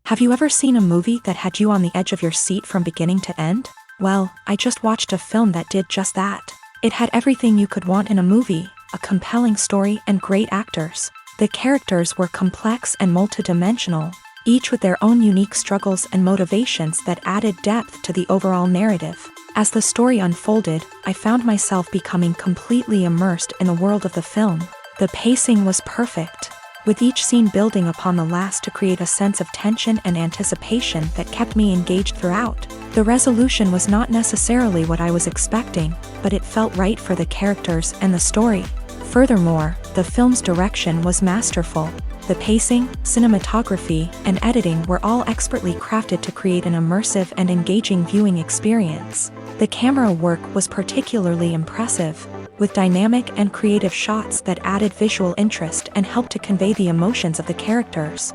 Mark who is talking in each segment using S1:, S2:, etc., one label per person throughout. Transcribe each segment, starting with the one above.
S1: Have you ever seen a movie that had you on the edge of your seat from beginning to end? Well, I just watched a film that did just that. It had everything you could want in a movie, a compelling story and great actors. The characters were complex and multidimensional, each with their own unique struggles and motivations that added depth to the overall narrative. As the story unfolded, I found myself becoming completely immersed in the world of the film. The pacing was perfect, with each scene building upon the last to create a sense of tension and anticipation that kept me engaged throughout. The resolution was not necessarily what I was expecting, but it felt right for the characters and the story. Furthermore, the film's direction was masterful. The pacing, cinematography, and editing were all expertly crafted to create an immersive and engaging viewing experience. The camera work was particularly impressive, with dynamic and creative shots that added visual interest and helped to convey the emotions of the characters.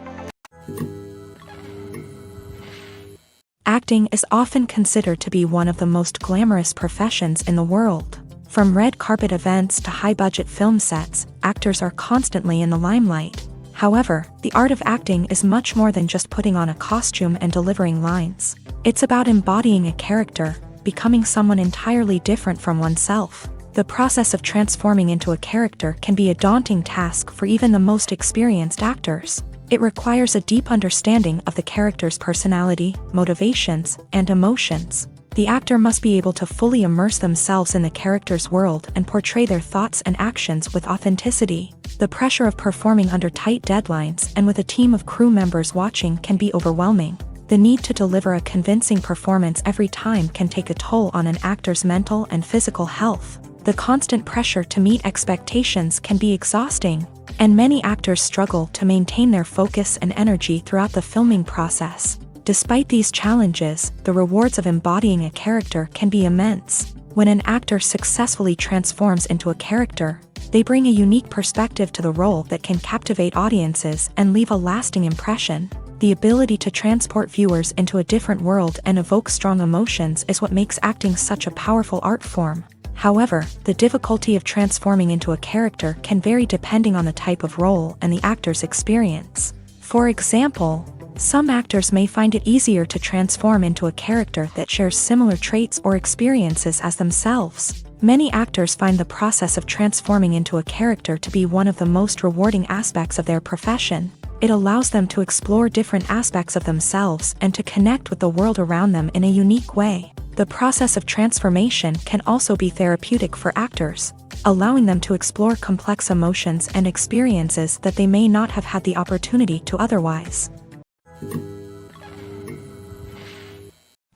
S1: Acting is often considered to be one of the most glamorous professions in the world. From red carpet events to high-budget film sets, actors are constantly in the limelight. However, the art of acting is much more than just putting on a costume and delivering lines. It's about embodying a character, becoming someone entirely different from oneself. The process of transforming into a character can be a daunting task for even the most experienced actors. It requires a deep understanding of the character's personality, motivations, and emotions. The actor must be able to fully immerse themselves in the character's world and portray their thoughts and actions with authenticity. The pressure of performing under tight deadlines and with a team of crew members watching can be overwhelming. The need to deliver a convincing performance every time can take a toll on an actor's mental and physical health. The constant pressure to meet expectations can be exhausting, and many actors struggle to maintain their focus and energy throughout the filming process. Despite these challenges, the rewards of embodying a character can be immense. When an actor successfully transforms into a character, they bring a unique perspective to the role that can captivate audiences and leave a lasting impression. The ability to transport viewers into a different world and evoke strong emotions is what makes acting such a powerful art form. However, the difficulty of transforming into a character can vary depending on the type of role and the actor's experience. For example, some actors may find it easier to transform into a character that shares similar traits or experiences as themselves. Many actors find the process of transforming into a character to be one of the most rewarding aspects of their profession. It allows them to explore different aspects of themselves and to connect with the world around them in a unique way. The process of transformation can also be therapeutic for actors, allowing them to explore complex emotions and experiences that they may not have had the opportunity to otherwise.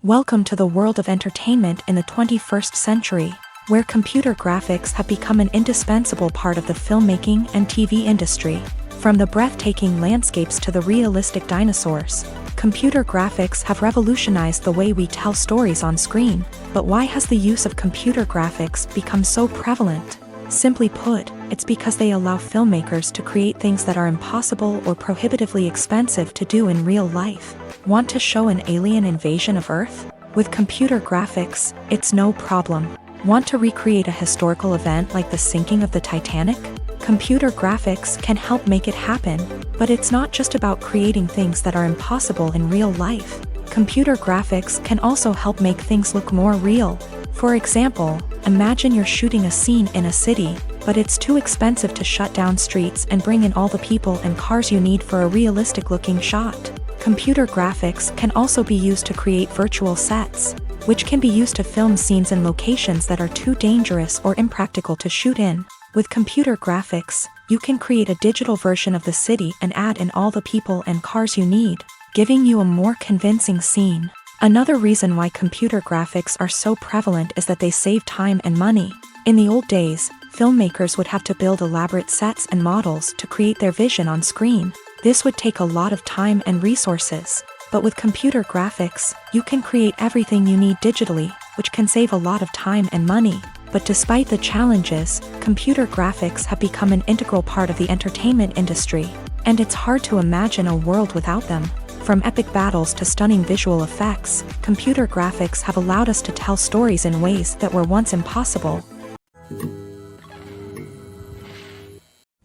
S1: Welcome to the world of entertainment in the 21st century, where computer graphics have become an indispensable part of the filmmaking and TV industry. From the breathtaking landscapes to the realistic dinosaurs, computer graphics have revolutionized the way we tell stories on screen. But why has the use of computer graphics become so prevalent? Simply put, it's because they allow filmmakers to create things that are impossible or prohibitively expensive to do in real life. Want to show an alien invasion of Earth? With computer graphics, it's no problem. Want to recreate a historical event like the sinking of the Titanic? Computer graphics can help make it happen, but it's not just about creating things that are impossible in real life. Computer graphics can also help make things look more real. For example, imagine you're shooting a scene in a city, but it's too expensive to shut down streets and bring in all the people and cars you need for a realistic-looking shot. Computer graphics can also be used to create virtual sets, which can be used to film scenes in locations that are too dangerous or impractical to shoot in. With computer graphics, you can create a digital version of the city and add in all the people and cars you need, giving you a more convincing scene. Another reason why computer graphics are so prevalent is that they save time and money. In the old days, filmmakers would have to build elaborate sets and models to create their vision on screen. This would take a lot of time and resources. But with computer graphics, you can create everything you need digitally, which can save a lot of time and money. But despite the challenges, computer graphics have become an integral part of the entertainment industry, and it's hard to imagine a world without them. From epic battles to stunning visual effects, computer graphics have allowed us to tell stories in ways that were once impossible.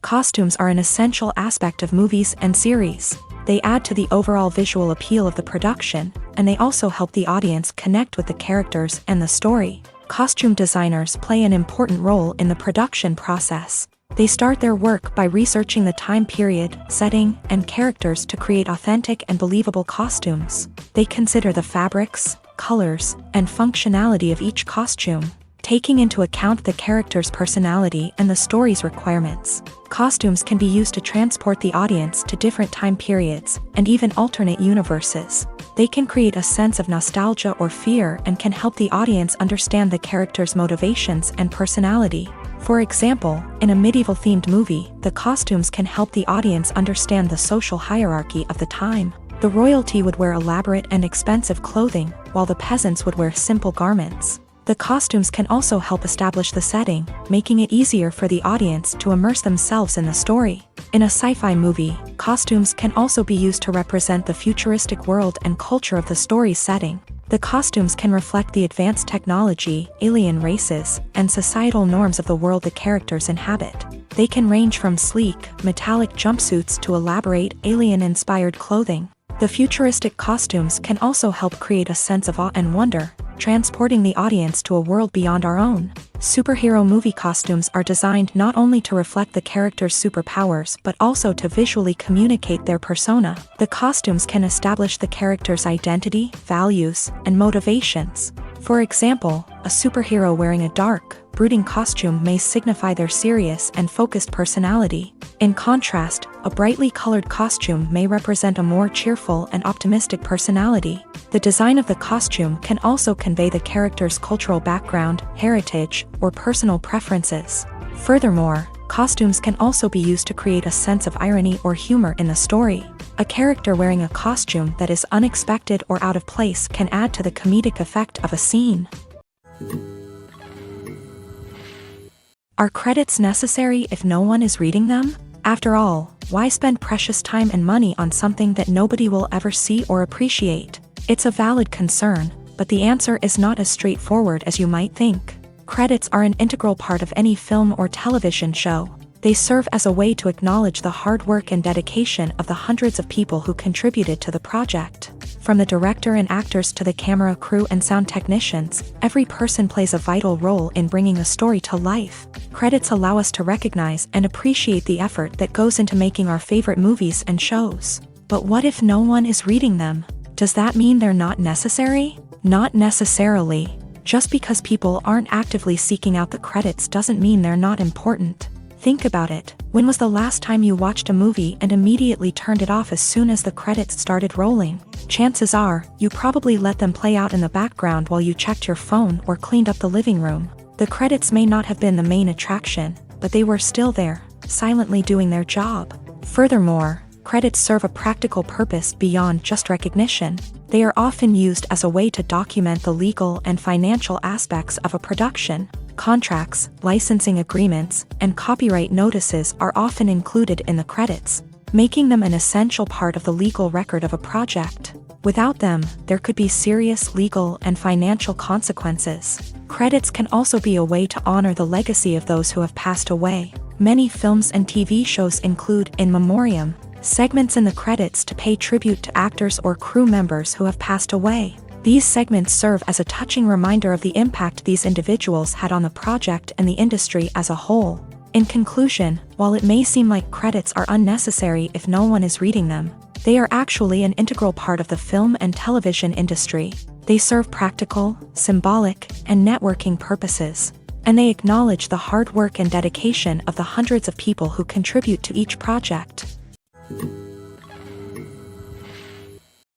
S1: Costumes are an essential aspect of movies and series. They add to the overall visual appeal of the production, and they also help the audience connect with the characters and the story. Costume designers play an important role in the production process. They start their work by researching the time period, setting, and characters to create authentic and believable costumes. They consider the fabrics, colors, and functionality of each costume, taking into account the character's personality and the story's requirements. Costumes can be used to transport the audience to different time periods and even alternate universes. They can create a sense of nostalgia or fear and can help the audience understand the character's motivations and personality. For example, in a medieval-themed movie, the costumes can help the audience understand the social hierarchy of the time. The royalty would wear elaborate and expensive clothing, while the peasants would wear simple garments. The costumes can also help establish the setting, making it easier for the audience to immerse themselves in the story. In a sci-fi movie, costumes can also be used to represent the futuristic world and culture of the story's setting. The costumes can reflect the advanced technology, alien races, and societal norms of the world the characters inhabit. They can range from sleek, metallic jumpsuits to elaborate, alien-inspired clothing. The futuristic costumes can also help create a sense of awe and wonder, transporting the audience to a world beyond our own. Superhero movie costumes are designed not only to reflect the character's superpowers but also to visually communicate their persona. The costumes can establish the character's identity, values, and motivations. For example, a superhero wearing a dark, brooding costume may signify their serious and focused personality. In contrast, a brightly colored costume may represent a more cheerful and optimistic personality. The design of the costume can also convey the character's cultural background, heritage, or personal preferences. Furthermore, costumes can also be used to create a sense of irony or humor in the story. A character wearing a costume that is unexpected or out of place can add to the comedic effect of a scene. Are credits necessary if no one is reading them? After all, why spend precious time and money on something that nobody will ever see or appreciate? It's a valid concern, but the answer is not as straightforward as you might think. Credits are an integral part of any film or television show. They serve as a way to acknowledge the hard work and dedication of the hundreds of people who contributed to the project. From the director and actors to the camera crew and sound technicians, every person plays a vital role in bringing a story to life. Credits allow us to recognize and appreciate the effort that goes into making our favorite movies and shows. But what if no one is reading them? Does that mean they're not necessary? Not necessarily. Just because people aren't actively seeking out the credits doesn't mean they're not important. Think about it. When was the last time you watched a movie and immediately turned it off as soon as the credits started rolling? Chances are, you probably let them play out in the background while you checked your phone or cleaned up the living room. The credits may not have been the main attraction, but they were still there, silently doing their job. Furthermore, credits serve a practical purpose beyond just recognition. They are often used as a way to document the legal and financial aspects of a production. Contracts, licensing agreements, and copyright notices are often included in the credits, making them an essential part of the legal record of a project. Without them, there could be serious legal and financial consequences. Credits can also be a way to honor the legacy of those who have passed away. Many films and TV shows include in memoriam segments in the credits to pay tribute to actors or crew members who have passed away. These segments serve as a touching reminder of the impact these individuals had on the project and the industry as a whole. In conclusion, while it may seem like credits are unnecessary if no one is reading them, they are actually an integral part of the film and television industry. They serve practical, symbolic, and networking purposes, and they acknowledge the hard work and dedication of the hundreds of people who contribute to each project.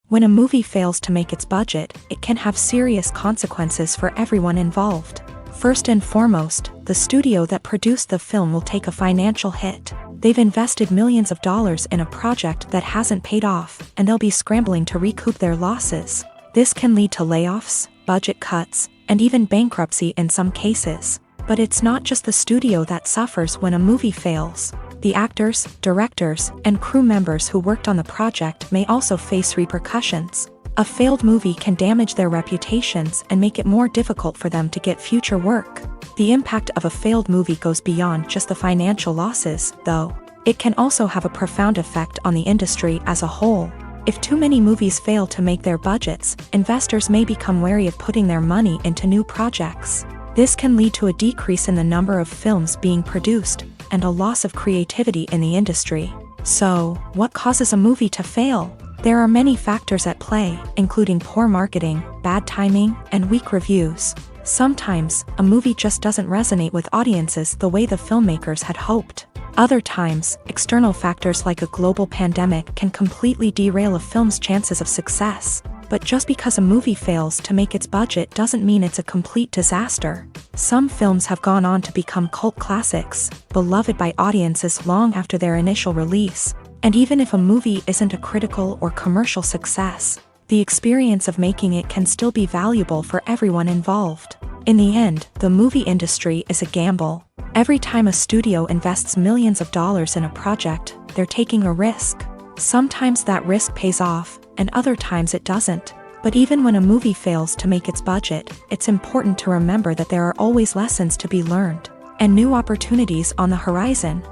S1: When a movie fails to make its budget, it can have serious consequences for everyone involved. First and foremost, the studio that produced the film will take a financial hit. They've invested millions of dollars in a project that hasn't paid off, and they'll be scrambling to recoup their losses. This can lead to layoffs, budget cuts, and even bankruptcy in some cases. But it's not just the studio that suffers when a movie fails. The actors, directors, and crew members who worked on the project may also face repercussions. A failed movie can damage their reputations and make it more difficult for them to get future work. The impact of a failed movie goes beyond just the financial losses, though. It can also have a profound effect on the industry as a whole. If too many movies fail to make their budgets, investors may become wary of putting their money into new projects. This can lead to a decrease in the number of films being produced, and a loss of creativity in the industry. So, what causes a movie to fail? There are many factors at play, including poor marketing, bad timing, and weak reviews. Sometimes, a movie just doesn't resonate with audiences the way the filmmakers had hoped. Other times, external factors like a global pandemic can completely derail a film's chances of success. But just because a movie fails to make its budget doesn't mean it's a complete disaster. Some films have gone on to become cult classics, beloved by audiences long after their initial release. And even if a movie isn't a critical or commercial success, the experience of making it can still be valuable for everyone involved. In the end, the movie industry is a gamble. Every time a studio invests millions of dollars in a project, they're taking a risk. Sometimes that risk pays off, and other times it doesn't. But even when a movie fails to make its budget, it's important to remember that there are always lessons to be learned, and new opportunities on the horizon.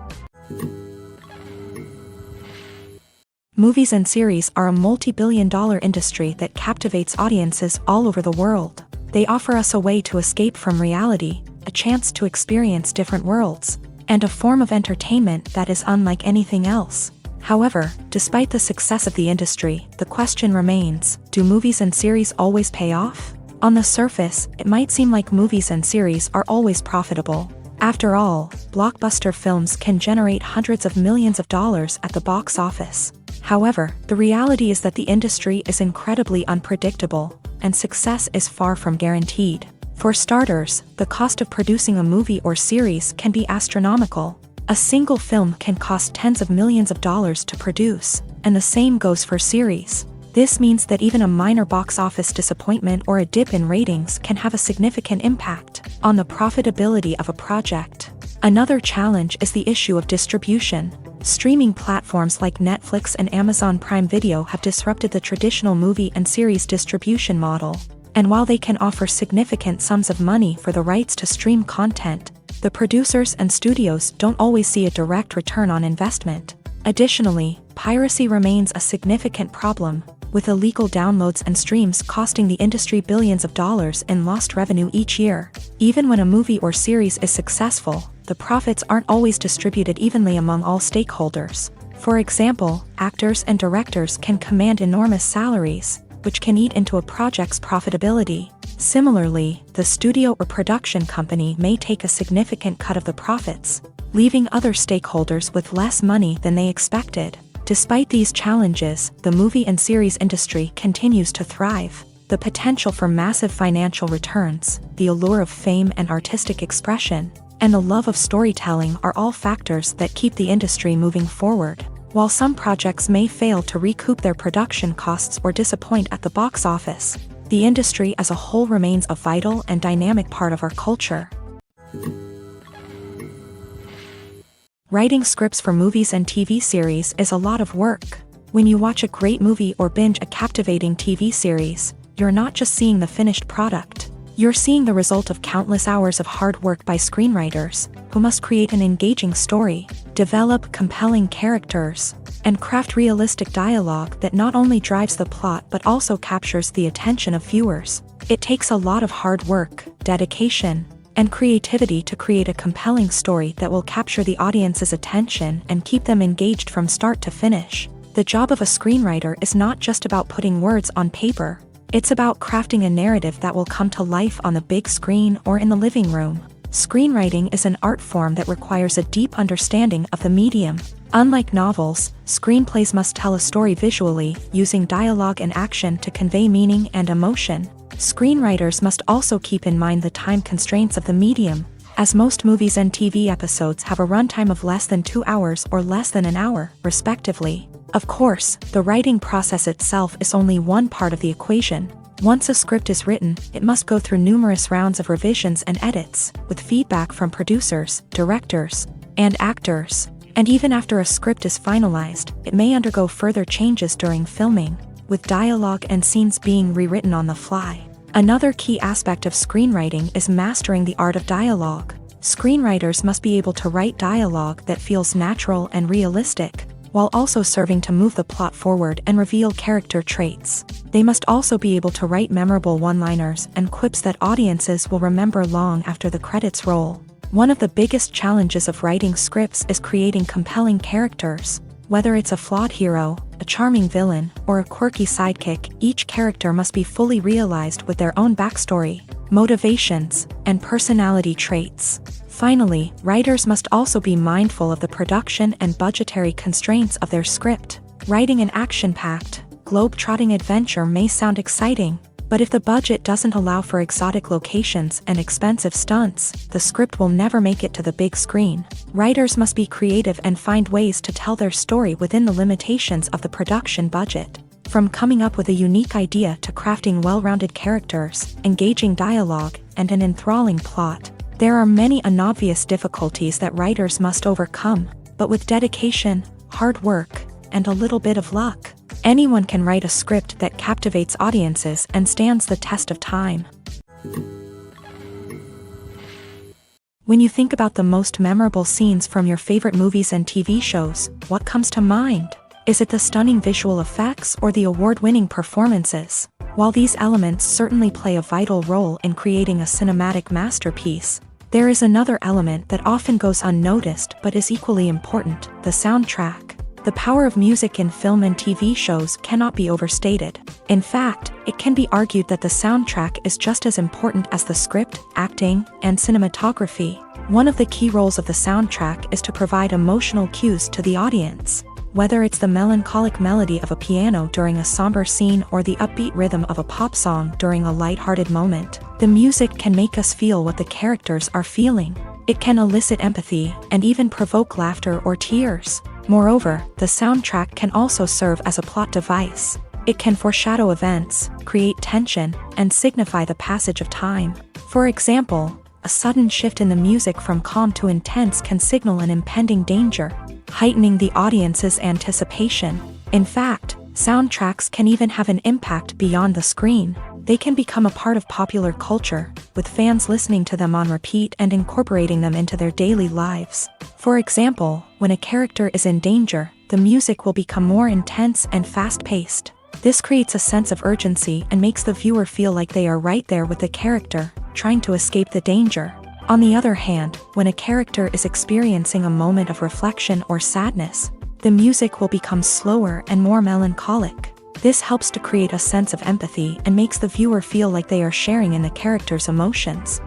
S1: Movies and series are a multi-billion-dollar industry that captivates audiences all over the world. They offer us a way to escape from reality, a chance to experience different worlds, and a form of entertainment that is unlike anything else. However, despite the success of the industry, the question remains, do movies and series always pay off? On the surface, it might seem like movies and series are always profitable. After all, blockbuster films can generate hundreds of millions of dollars at the box office. However, the reality is that the industry is incredibly unpredictable, and success is far from guaranteed. For starters, the cost of producing a movie or series can be astronomical. A single film can cost tens of millions of dollars to produce, and the same goes for series. This means that even a minor box office disappointment or a dip in ratings can have a significant impact on the profitability of a project. Another challenge is the issue of distribution. Streaming platforms like Netflix and Amazon Prime Video have disrupted the traditional movie and series distribution model. And while they can offer significant sums of money for the rights to stream content, the producers and studios don't always see a direct return on investment. Additionally, piracy remains a significant problem, with illegal downloads and streams costing the industry billions of dollars in lost revenue each year. Even when a movie or series is successful, the profits aren't always distributed evenly among all stakeholders. For example, actors and directors can command enormous salaries, which can eat into a project's profitability. Similarly, the studio or production company may take a significant cut of the profits, leaving other stakeholders with less money than they expected. Despite these challenges, the movie and series industry continues to thrive. The potential for massive financial returns, the allure of fame and artistic expression, and the love of storytelling are all factors that keep the industry moving forward. While some projects may fail to recoup their production costs or disappoint at the box office, the industry as a whole remains a vital and dynamic part of our culture. Writing scripts for movies and TV series is a lot of work. When you watch a great movie or binge a captivating TV series, you're not just seeing the finished product. You're seeing the result of countless hours of hard work by screenwriters, who must create an engaging story, develop compelling characters, and craft realistic dialogue that not only drives the plot but also captures the attention of viewers. It takes a lot of hard work, dedication, and creativity to create a compelling story that will capture the audience's attention and keep them engaged from start to finish. The job of a screenwriter is not just about putting words on paper. It's about crafting a narrative that will come to life on the big screen or in the living room. Screenwriting is an art form that requires a deep understanding of the medium. Unlike novels, screenplays must tell a story visually, using dialogue and action to convey meaning and emotion. Screenwriters must also keep in mind the time constraints of the medium, as most movies and TV episodes have a runtime of less than 2 hours or less than an hour, respectively. Of course, the writing process itself is only one part of the equation. Once a script is written, it must go through numerous rounds of revisions and edits, with feedback from producers, directors, and actors. And even after a script is finalized, it may undergo further changes during filming, with dialogue and scenes being rewritten on the fly. Another key aspect of screenwriting is mastering the art of dialogue. Screenwriters must be able to write dialogue that feels natural and realistic, while also serving to move the plot forward and reveal character traits. They must also be able to write memorable one-liners and quips that audiences will remember long after the credits roll. One of the biggest challenges of writing scripts is creating compelling characters. Whether it's a flawed hero, a charming villain, or a quirky sidekick, each character must be fully realized with their own backstory, motivations, and personality traits. Finally, writers must also be mindful of the production and budgetary constraints of their script. Writing an action-packed, globe-trotting adventure may sound exciting, but if the budget doesn't allow for exotic locations and expensive stunts, the script will never make it to the big screen. Writers must be creative and find ways to tell their story within the limitations of the production budget. From coming up with a unique idea to crafting well-rounded characters, engaging dialogue, and an enthralling plot, there are many unobvious difficulties that writers must overcome, but with dedication, hard work, and a little bit of luck, anyone can write a script that captivates audiences and stands the test of time. When you think about the most memorable scenes from your favorite movies and TV shows, what comes to mind? Is it the stunning visual effects or the award-winning performances? While these elements certainly play a vital role in creating a cinematic masterpiece, there is another element that often goes unnoticed but is equally important: the soundtrack. The power of music in film and TV shows cannot be overstated. In fact, it can be argued that the soundtrack is just as important as the script, acting, and cinematography. One of the key roles of the soundtrack is to provide emotional cues to the audience. Whether it's the melancholic melody of a piano during a somber scene or the upbeat rhythm of a pop song during a lighthearted moment, the music can make us feel what the characters are feeling. It can elicit empathy and even provoke laughter or tears. Moreover, the soundtrack can also serve as a plot device. It can foreshadow events, create tension, and signify the passage of time. For example, a sudden shift in the music from calm to intense can signal an impending danger, heightening the audience's anticipation. In fact, soundtracks can even have an impact beyond the screen. They can become a part of popular culture, with fans listening to them on repeat and incorporating them into their daily lives. For example, when a character is in danger, the music will become more intense and fast-paced. This creates a sense of urgency and makes the viewer feel like they are right there with the character, trying to escape the danger. On the other hand, when a character is experiencing a moment of reflection or sadness, the music will become slower and more melancholic. This helps to create a sense of empathy and makes the viewer feel like they are sharing in the character's emotions.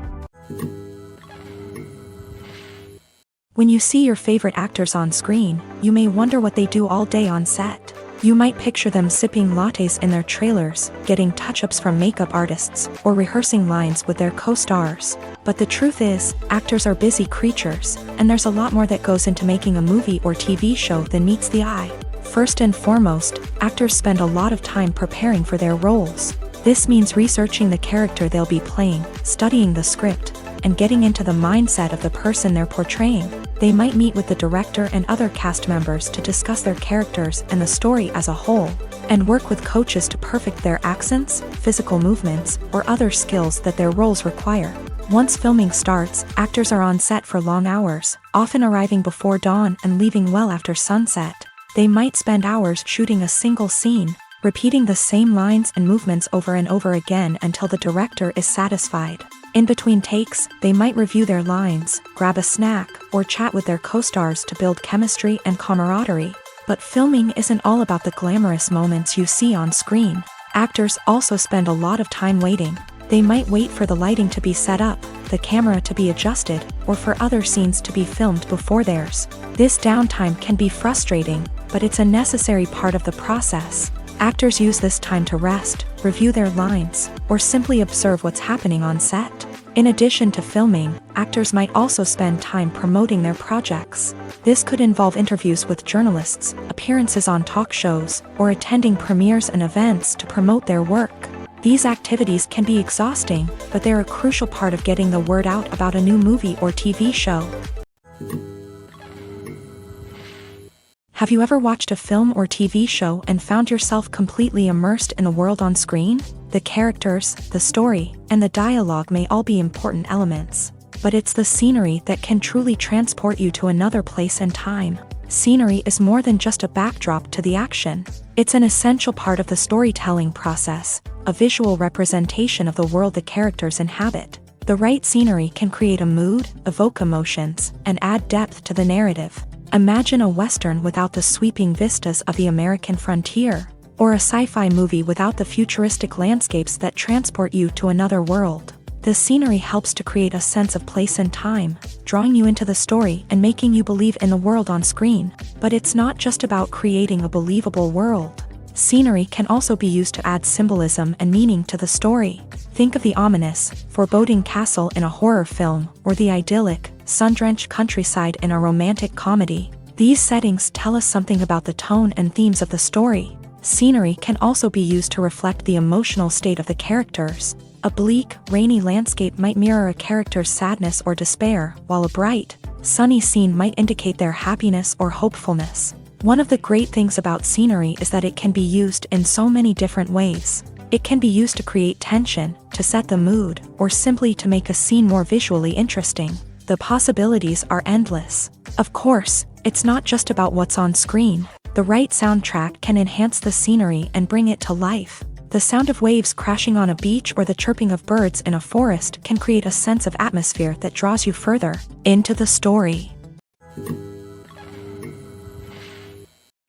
S1: When you see your favorite actors on screen, you may wonder what they do all day on set. You might picture them sipping lattes in their trailers, getting touch-ups from makeup artists, or rehearsing lines with their co-stars. But the truth is, actors are busy creatures, and there's a lot more that goes into making a movie or TV show than meets the eye. First and foremost, actors spend a lot of time preparing for their roles. This means researching the character they'll be playing, studying the script, and getting into the mindset of the person they're portraying. They might meet with the director and other cast members to discuss their characters and the story as a whole, and work with coaches to perfect their accents, physical movements, or other skills that their roles require. Once filming starts, actors are on set for long hours, often arriving before dawn and leaving well after sunset. They might spend hours shooting a single scene, repeating the same lines and movements over and over again until the director is satisfied. In between takes, they might review their lines, grab a snack, or chat with their co-stars to build chemistry and camaraderie. But filming isn't all about the glamorous moments you see on screen. Actors also spend a lot of time waiting. They might wait for the lighting to be set up, the camera to be adjusted, or for other scenes to be filmed before theirs. This downtime can be frustrating, but it's a necessary part of the process. Actors use this time to rest, review their lines, or simply observe what's happening on set. In addition to filming, actors might also spend time promoting their projects. This could involve interviews with journalists, appearances on talk shows, or attending premieres and events to promote their work. These activities can be exhausting, but they're a crucial part of getting the word out about a new movie or TV show. Have you ever watched a film or TV show and found yourself completely immersed in the world on screen? The characters, the story, and the dialogue may all be important elements. but it's the scenery that can truly transport you to another place and time. Scenery is more than just a backdrop to the action. It's an essential part of the storytelling process, a visual representation of the world the characters inhabit. The right scenery can create a mood, evoke emotions, and add depth to the narrative. Imagine a Western without the sweeping vistas of the American frontier, or a sci-fi movie without the futuristic landscapes that transport you to another world. The scenery helps to create a sense of place and time, drawing you into the story and making you believe in the world on screen. But it's not just about creating a believable world. Scenery can also be used to add symbolism and meaning to the story. Think of the ominous, foreboding castle in a horror film, or the idyllic, sun-drenched countryside in a romantic comedy. These settings tell us something about the tone and themes of the story. Scenery can also be used to reflect the emotional state of the characters. A bleak, rainy landscape might mirror a character's sadness or despair, while a bright, sunny scene might indicate their happiness or hopefulness. One of the great things about scenery is that it can be used in so many different ways. It can be used to create tension, to set the mood, or simply to make a scene more visually interesting. The possibilities are endless. Of course, it's not just about what's on screen. The right soundtrack can enhance the scenery and bring it to life. The sound of waves crashing on a beach or the chirping of birds in a forest can create a sense of atmosphere that draws you further into the story.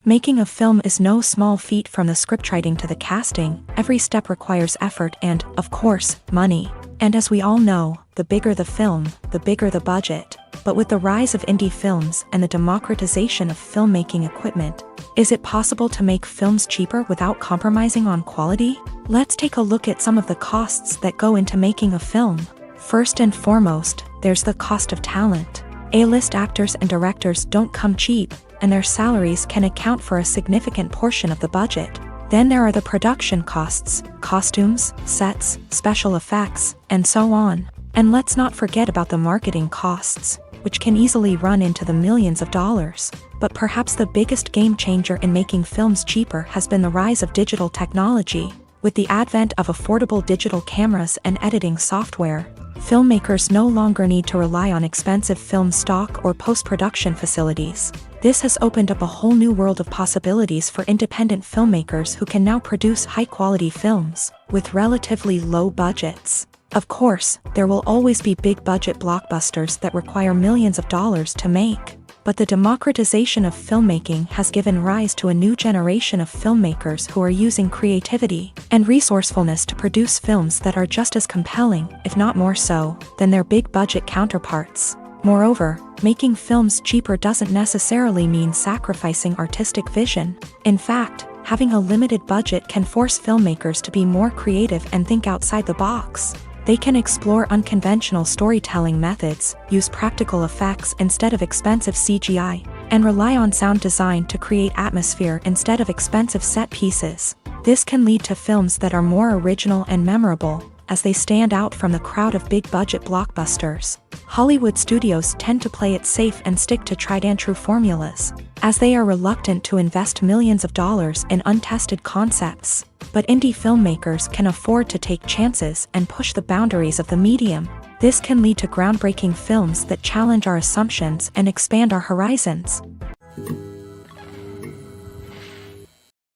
S1: Making a film is no small feat. From the scriptwriting to the casting. Every step requires effort and, of course, money. And as we all know, the bigger the film, the bigger the budget. But with the rise of indie films and the democratization of filmmaking equipment, is it possible to make films cheaper without compromising on quality? Let's take a look at some of the costs that go into making a film. First and foremost, there's the cost of talent. A-list actors and directors don't come cheap, and their salaries can account for a significant portion of the budget. Then there are the production costs, costumes, sets, special effects, and so on. And let's not forget about the marketing costs, which can easily run into the millions of dollars. But perhaps the biggest game changer in making films cheaper has been the rise of digital technology. With the advent of affordable digital cameras and editing software, filmmakers no longer need to rely on expensive film stock or post-production facilities. This has opened up a whole new world of possibilities for independent filmmakers who can now produce high-quality films with relatively low budgets. Of course, there will always be big-budget blockbusters that require millions of dollars to make. But the democratization of filmmaking has given rise to a new generation of filmmakers who are using creativity and resourcefulness to produce films that are just as compelling, if not more so, than their big-budget counterparts. Moreover, making films cheaper doesn't necessarily mean sacrificing artistic vision. In fact, having a limited budget can force filmmakers to be more creative and think outside the box. They can explore unconventional storytelling methods, use practical effects instead of expensive CGI, and rely on sound design to create atmosphere instead of expensive set pieces. This can lead to films that are more original and memorable, as they stand out from the crowd of big-budget blockbusters. Hollywood studios tend to play it safe and stick to tried-and-true formulas, as they are reluctant to invest millions of dollars in untested concepts. But indie filmmakers can afford to take chances and push the boundaries of the medium. This can lead to groundbreaking films that challenge our assumptions and expand our horizons.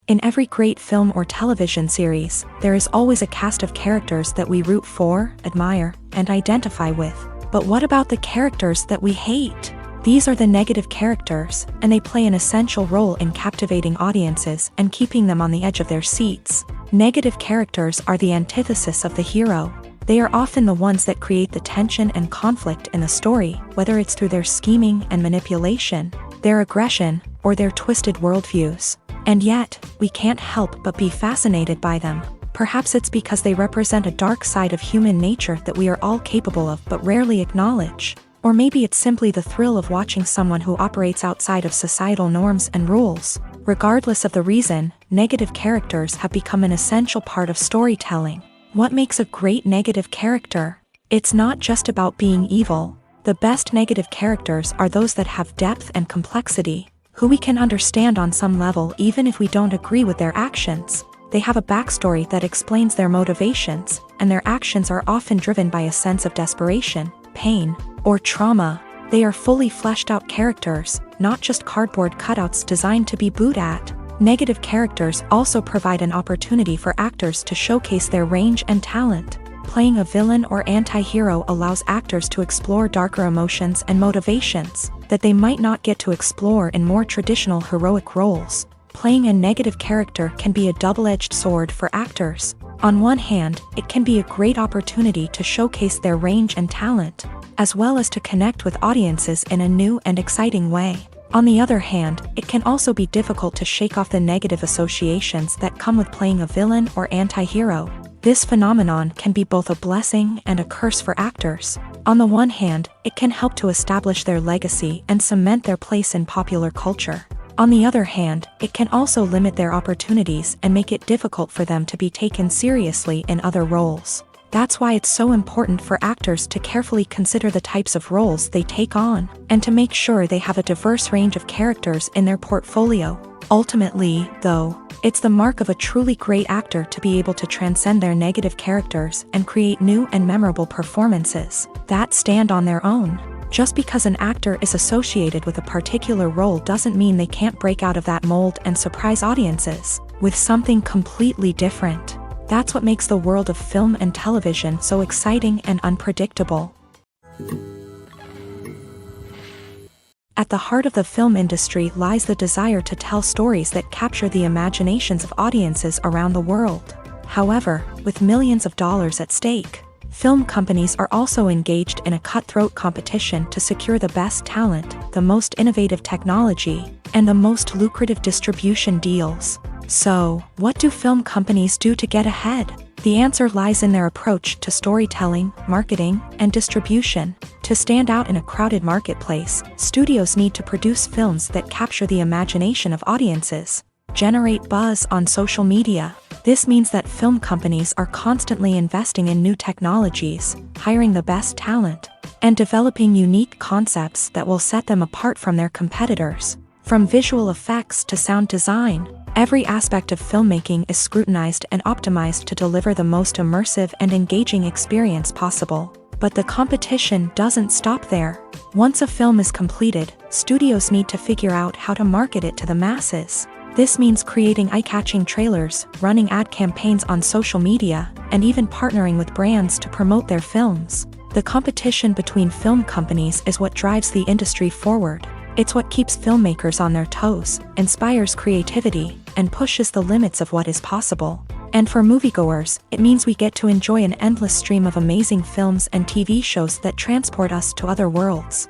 S1: In every great film or television series, there is always a cast of characters that we root for, admire, and identify with. But what about the characters that we hate? These are the negative characters, and they play an essential role in captivating audiences and keeping them on the edge of their seats. Negative characters are the antithesis of the hero. They are often the ones that create the tension and conflict in the story, whether it's through their scheming and manipulation, their aggression, or their twisted worldviews. And yet, we can't help but be fascinated by them. Perhaps it's because they represent a dark side of human nature that we are all capable of but rarely acknowledge. Or maybe it's simply the thrill of watching someone who operates outside of societal norms and rules. Regardless of the reason, negative characters have become an essential part of storytelling. What makes a great negative character? It's not just about being evil. The best negative characters are those that have depth and complexity, who we can understand on some level even if we don't agree with their actions. They have a backstory that explains their motivations, and their actions are often driven by a sense of desperation, pain or trauma. They are fully fleshed out characters, not just cardboard cutouts designed to be booed at. Negative characters also provide an opportunity for actors to showcase their range and talent. Playing a villain or anti-hero allows actors to explore darker emotions and motivations that they might not get to explore in more traditional heroic roles. Playing a negative character can be a double-edged sword for actors. On one hand, it can be a great opportunity to showcase their range and talent, as well as to connect with audiences in a new and exciting way. On the other hand, it can also be difficult to shake off the negative associations that come with playing a villain or anti-hero. This phenomenon can be both a blessing and a curse for actors. On the one hand, it can help to establish their legacy and cement their place in popular culture. On the other hand, it can also limit their opportunities and make it difficult for them to be taken seriously in other roles. That's why it's so important for actors to carefully consider the types of roles they take on, and to make sure they have a diverse range of characters in their portfolio. Ultimately, though, it's the mark of a truly great actor to be able to transcend their negative characters and create new and memorable performances that stand on their own. Just because an actor is associated with a particular role doesn't mean they can't break out of that mold and surprise audiences with something completely different. That's what makes the world of film and television so exciting and unpredictable. At the heart of the film industry lies the desire to tell stories that capture the imaginations of audiences around the world. However, with millions of dollars at stake, film companies are also engaged in a cutthroat competition to secure the best talent, the most innovative technology, and the most lucrative distribution deals. So, what do film companies do to get ahead? The answer lies in their approach to storytelling, marketing, and distribution. To stand out in a crowded marketplace, studios need to produce films that capture the imagination of audiences, generate buzz on social media. This means that film companies are constantly investing in new technologies, hiring the best talent, and developing unique concepts that will set them apart from their competitors. From visual effects to sound design, every aspect of filmmaking is scrutinized and optimized to deliver the most immersive and engaging experience possible. But the competition doesn't stop there. Once a film is completed, studios need to figure out how to market it to the masses. This means creating eye-catching trailers, running ad campaigns on social media, and even partnering with brands to promote their films. The competition between film companies is what drives the industry forward. It's what keeps filmmakers on their toes, inspires creativity, and pushes the limits of what is possible. And for moviegoers, it means we get to enjoy an endless stream of amazing films and TV shows that transport us to other worlds.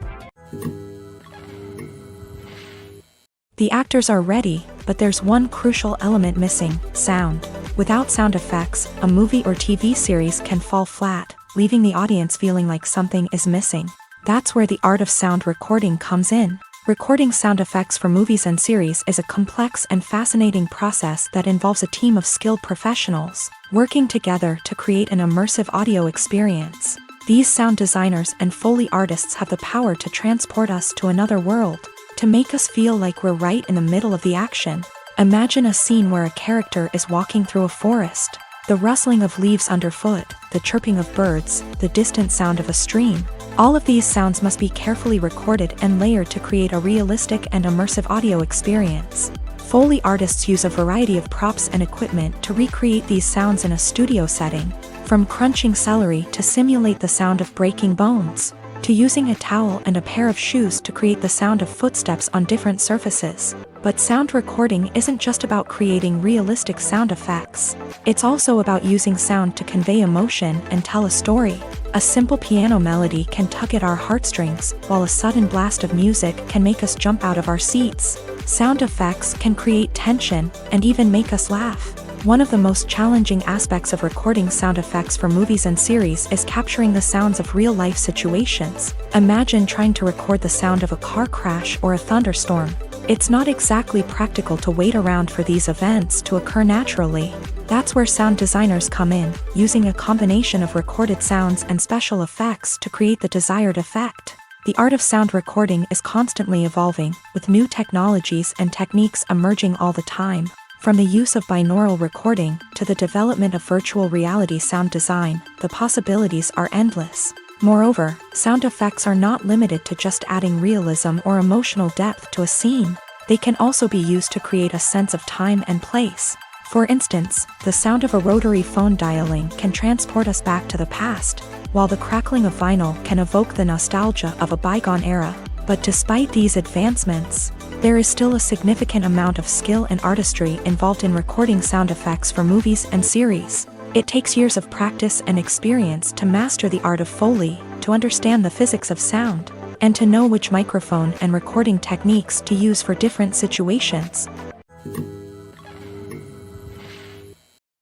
S1: The actors are ready, but there's one crucial element missing: sound. Without sound effects, a movie or TV series can fall flat, leaving the audience feeling like something is missing. That's where the art of sound recording comes in. Recording sound effects for movies and series is a complex and fascinating process that involves a team of skilled professionals working together to create an immersive audio experience. These sound designers and Foley artists have the power to transport us to another world, to make us feel like we're right in the middle of the action. Imagine a scene where a character is walking through a forest. The rustling of leaves underfoot, the chirping of birds, the distant sound of a stream. All of these sounds must be carefully recorded and layered to create a realistic and immersive audio experience. Foley artists use a variety of props and equipment to recreate these sounds in a studio setting, from crunching celery to simulate the sound of breaking bones, to using a towel and a pair of shoes to create the sound of footsteps on different surfaces. But sound recording isn't just about creating realistic sound effects. It's also about using sound to convey emotion and tell a story. A simple piano melody can tug at our heartstrings, while a sudden blast of music can make us jump out of our seats. Sound effects can create tension and even make us laugh. One of the most challenging aspects of recording sound effects for movies and series is capturing the sounds of real-life situations. Imagine trying to record the sound of a car crash or a thunderstorm. It's not exactly practical to wait around for these events to occur naturally. That's where sound designers come in, using a combination of recorded sounds and special effects to create the desired effect. The art of sound recording is constantly evolving, with new technologies and techniques emerging all the time. From the use of binaural recording to the development of virtual reality sound design, the possibilities are endless. Moreover, sound effects are not limited to just adding realism or emotional depth to a scene. They can also be used to create a sense of time and place. For instance, the sound of a rotary phone dialing can transport us back to the past, while the crackling of vinyl can evoke the nostalgia of a bygone era. But despite these advancements, there is still a significant amount of skill and artistry involved in recording sound effects for movies and series. It takes years of practice and experience to master the art of Foley, to understand the physics of sound, and to know which microphone and recording techniques to use for different situations.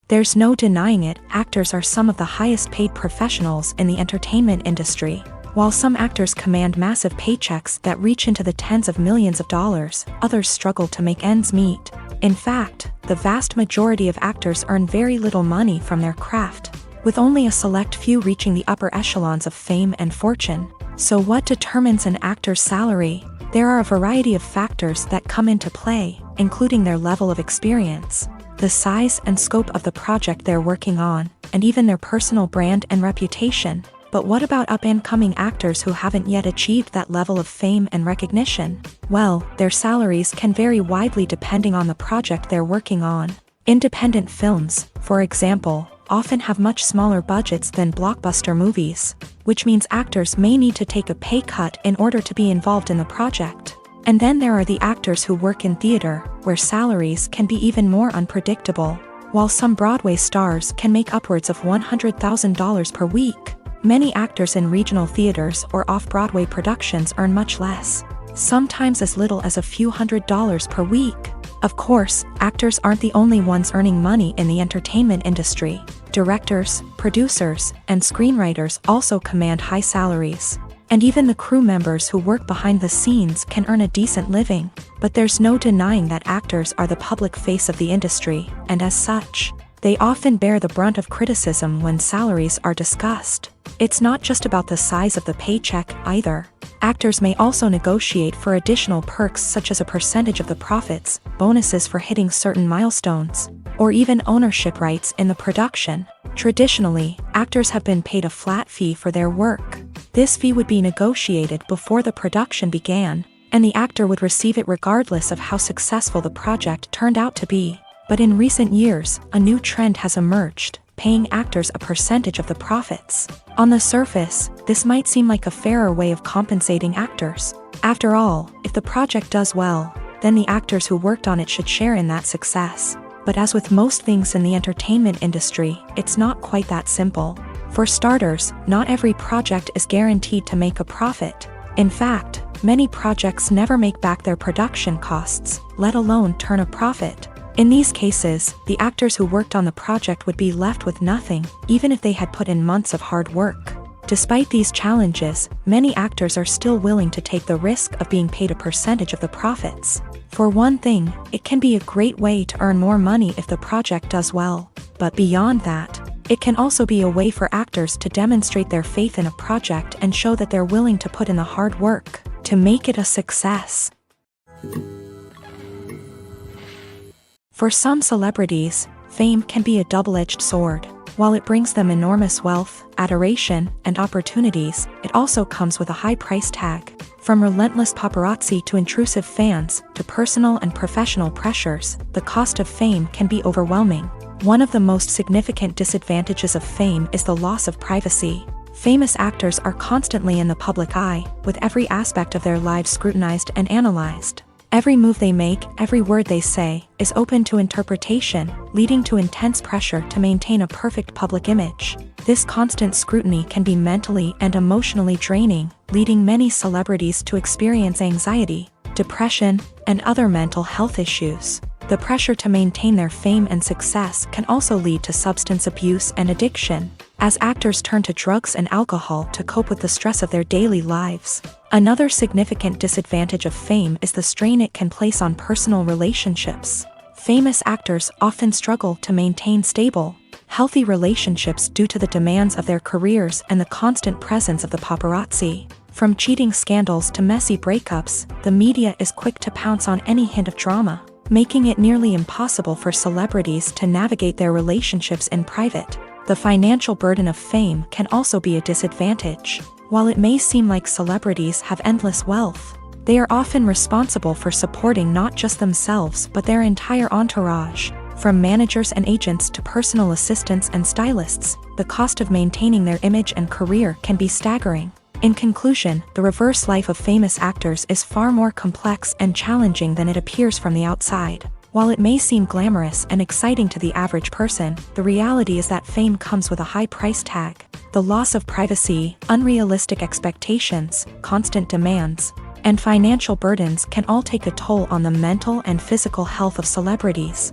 S1: There's no denying it, actors are some of the highest paid professionals in the entertainment industry. While some actors command massive paychecks that reach into the tens of millions of dollars, others struggle to make ends meet. In fact, the vast majority of actors earn very little money from their craft, with only a select few reaching the upper echelons of fame and fortune. So what determines an actor's salary? There are a variety of factors that come into play, including their level of experience, the size and scope of the project they're working on, and even their personal brand and reputation. But what about up-and-coming actors who haven't yet achieved that level of fame and recognition? Well, their salaries can vary widely depending on the project they're working on. Independent films, for example, often have much smaller budgets than blockbuster movies, which means actors may need to take a pay cut in order to be involved in the project. And then there are the actors who work in theater, where salaries can be even more unpredictable. While some Broadway stars can make upwards of $100,000 per week, many actors in regional theaters or off-Broadway productions earn much less, sometimes as little as a few $100s per week. Of course, actors aren't the only ones earning money in the entertainment industry. Directors, producers, and screenwriters also command high salaries. And even the crew members who work behind the scenes can earn a decent living. But there's no denying that actors are the public face of the industry, and as such, they often bear the brunt of criticism when salaries are discussed. It's not just about the size of the paycheck, either. Actors may also negotiate for additional perks such as a percentage of the profits, bonuses for hitting certain milestones, or even ownership rights in the production. Traditionally, actors have been paid a flat fee for their work. This fee would be negotiated before the production began, and the actor would receive it regardless of how successful the project turned out to be. But in recent years, a new trend has emerged, paying actors a percentage of the profits. On the surface, this might seem like a fairer way of compensating actors. After all, if the project does well, then the actors who worked on it should share in that success. But as with most things in the entertainment industry, it's not quite that simple. For starters, not every project is guaranteed to make a profit. In fact, many projects never make back their production costs, let alone turn a profit. In these cases, the actors who worked on the project would be left with nothing, even if they had put in months of hard work. Despite these challenges, many actors are still willing to take the risk of being paid a percentage of the profits. For one thing, it can be a great way to earn more money if the project does well. But beyond that, it can also be a way for actors to demonstrate their faith in a project and show that they're willing to put in the hard work to make it a success. For some celebrities, fame can be a double-edged sword. While it brings them enormous wealth, adoration, and opportunities, it also comes with a high price tag. From relentless paparazzi to intrusive fans, to personal and professional pressures, the cost of fame can be overwhelming. One of the most significant disadvantages of fame is the loss of privacy. Famous actors are constantly in the public eye, with every aspect of their lives scrutinized and analyzed. Every move they make, every word they say, is open to interpretation, leading to intense pressure to maintain a perfect public image. This constant scrutiny can be mentally and emotionally draining, leading many celebrities to experience anxiety, depression, and other mental health issues. The pressure to maintain their fame and success can also lead to substance abuse and addiction, as actors turn to drugs and alcohol to cope with the stress of their daily lives. Another significant disadvantage of fame is the strain it can place on personal relationships. Famous actors often struggle to maintain stable, healthy relationships due to the demands of their careers and the constant presence of the paparazzi. From cheating scandals to messy breakups, the media is quick to pounce on any hint of drama, making it nearly impossible for celebrities to navigate their relationships in private. The financial burden of fame can also be a disadvantage. While it may seem like celebrities have endless wealth, they are often responsible for supporting not just themselves but their entire entourage. From managers and agents to personal assistants and stylists, the cost of maintaining their image and career can be staggering. In conclusion, the reverse life of famous actors is far more complex and challenging than it appears from the outside. While it may seem glamorous and exciting to the average person, the reality is that fame comes with a high price tag. The loss of privacy, unrealistic expectations, constant demands, and financial burdens can all take a toll on the mental and physical health of celebrities.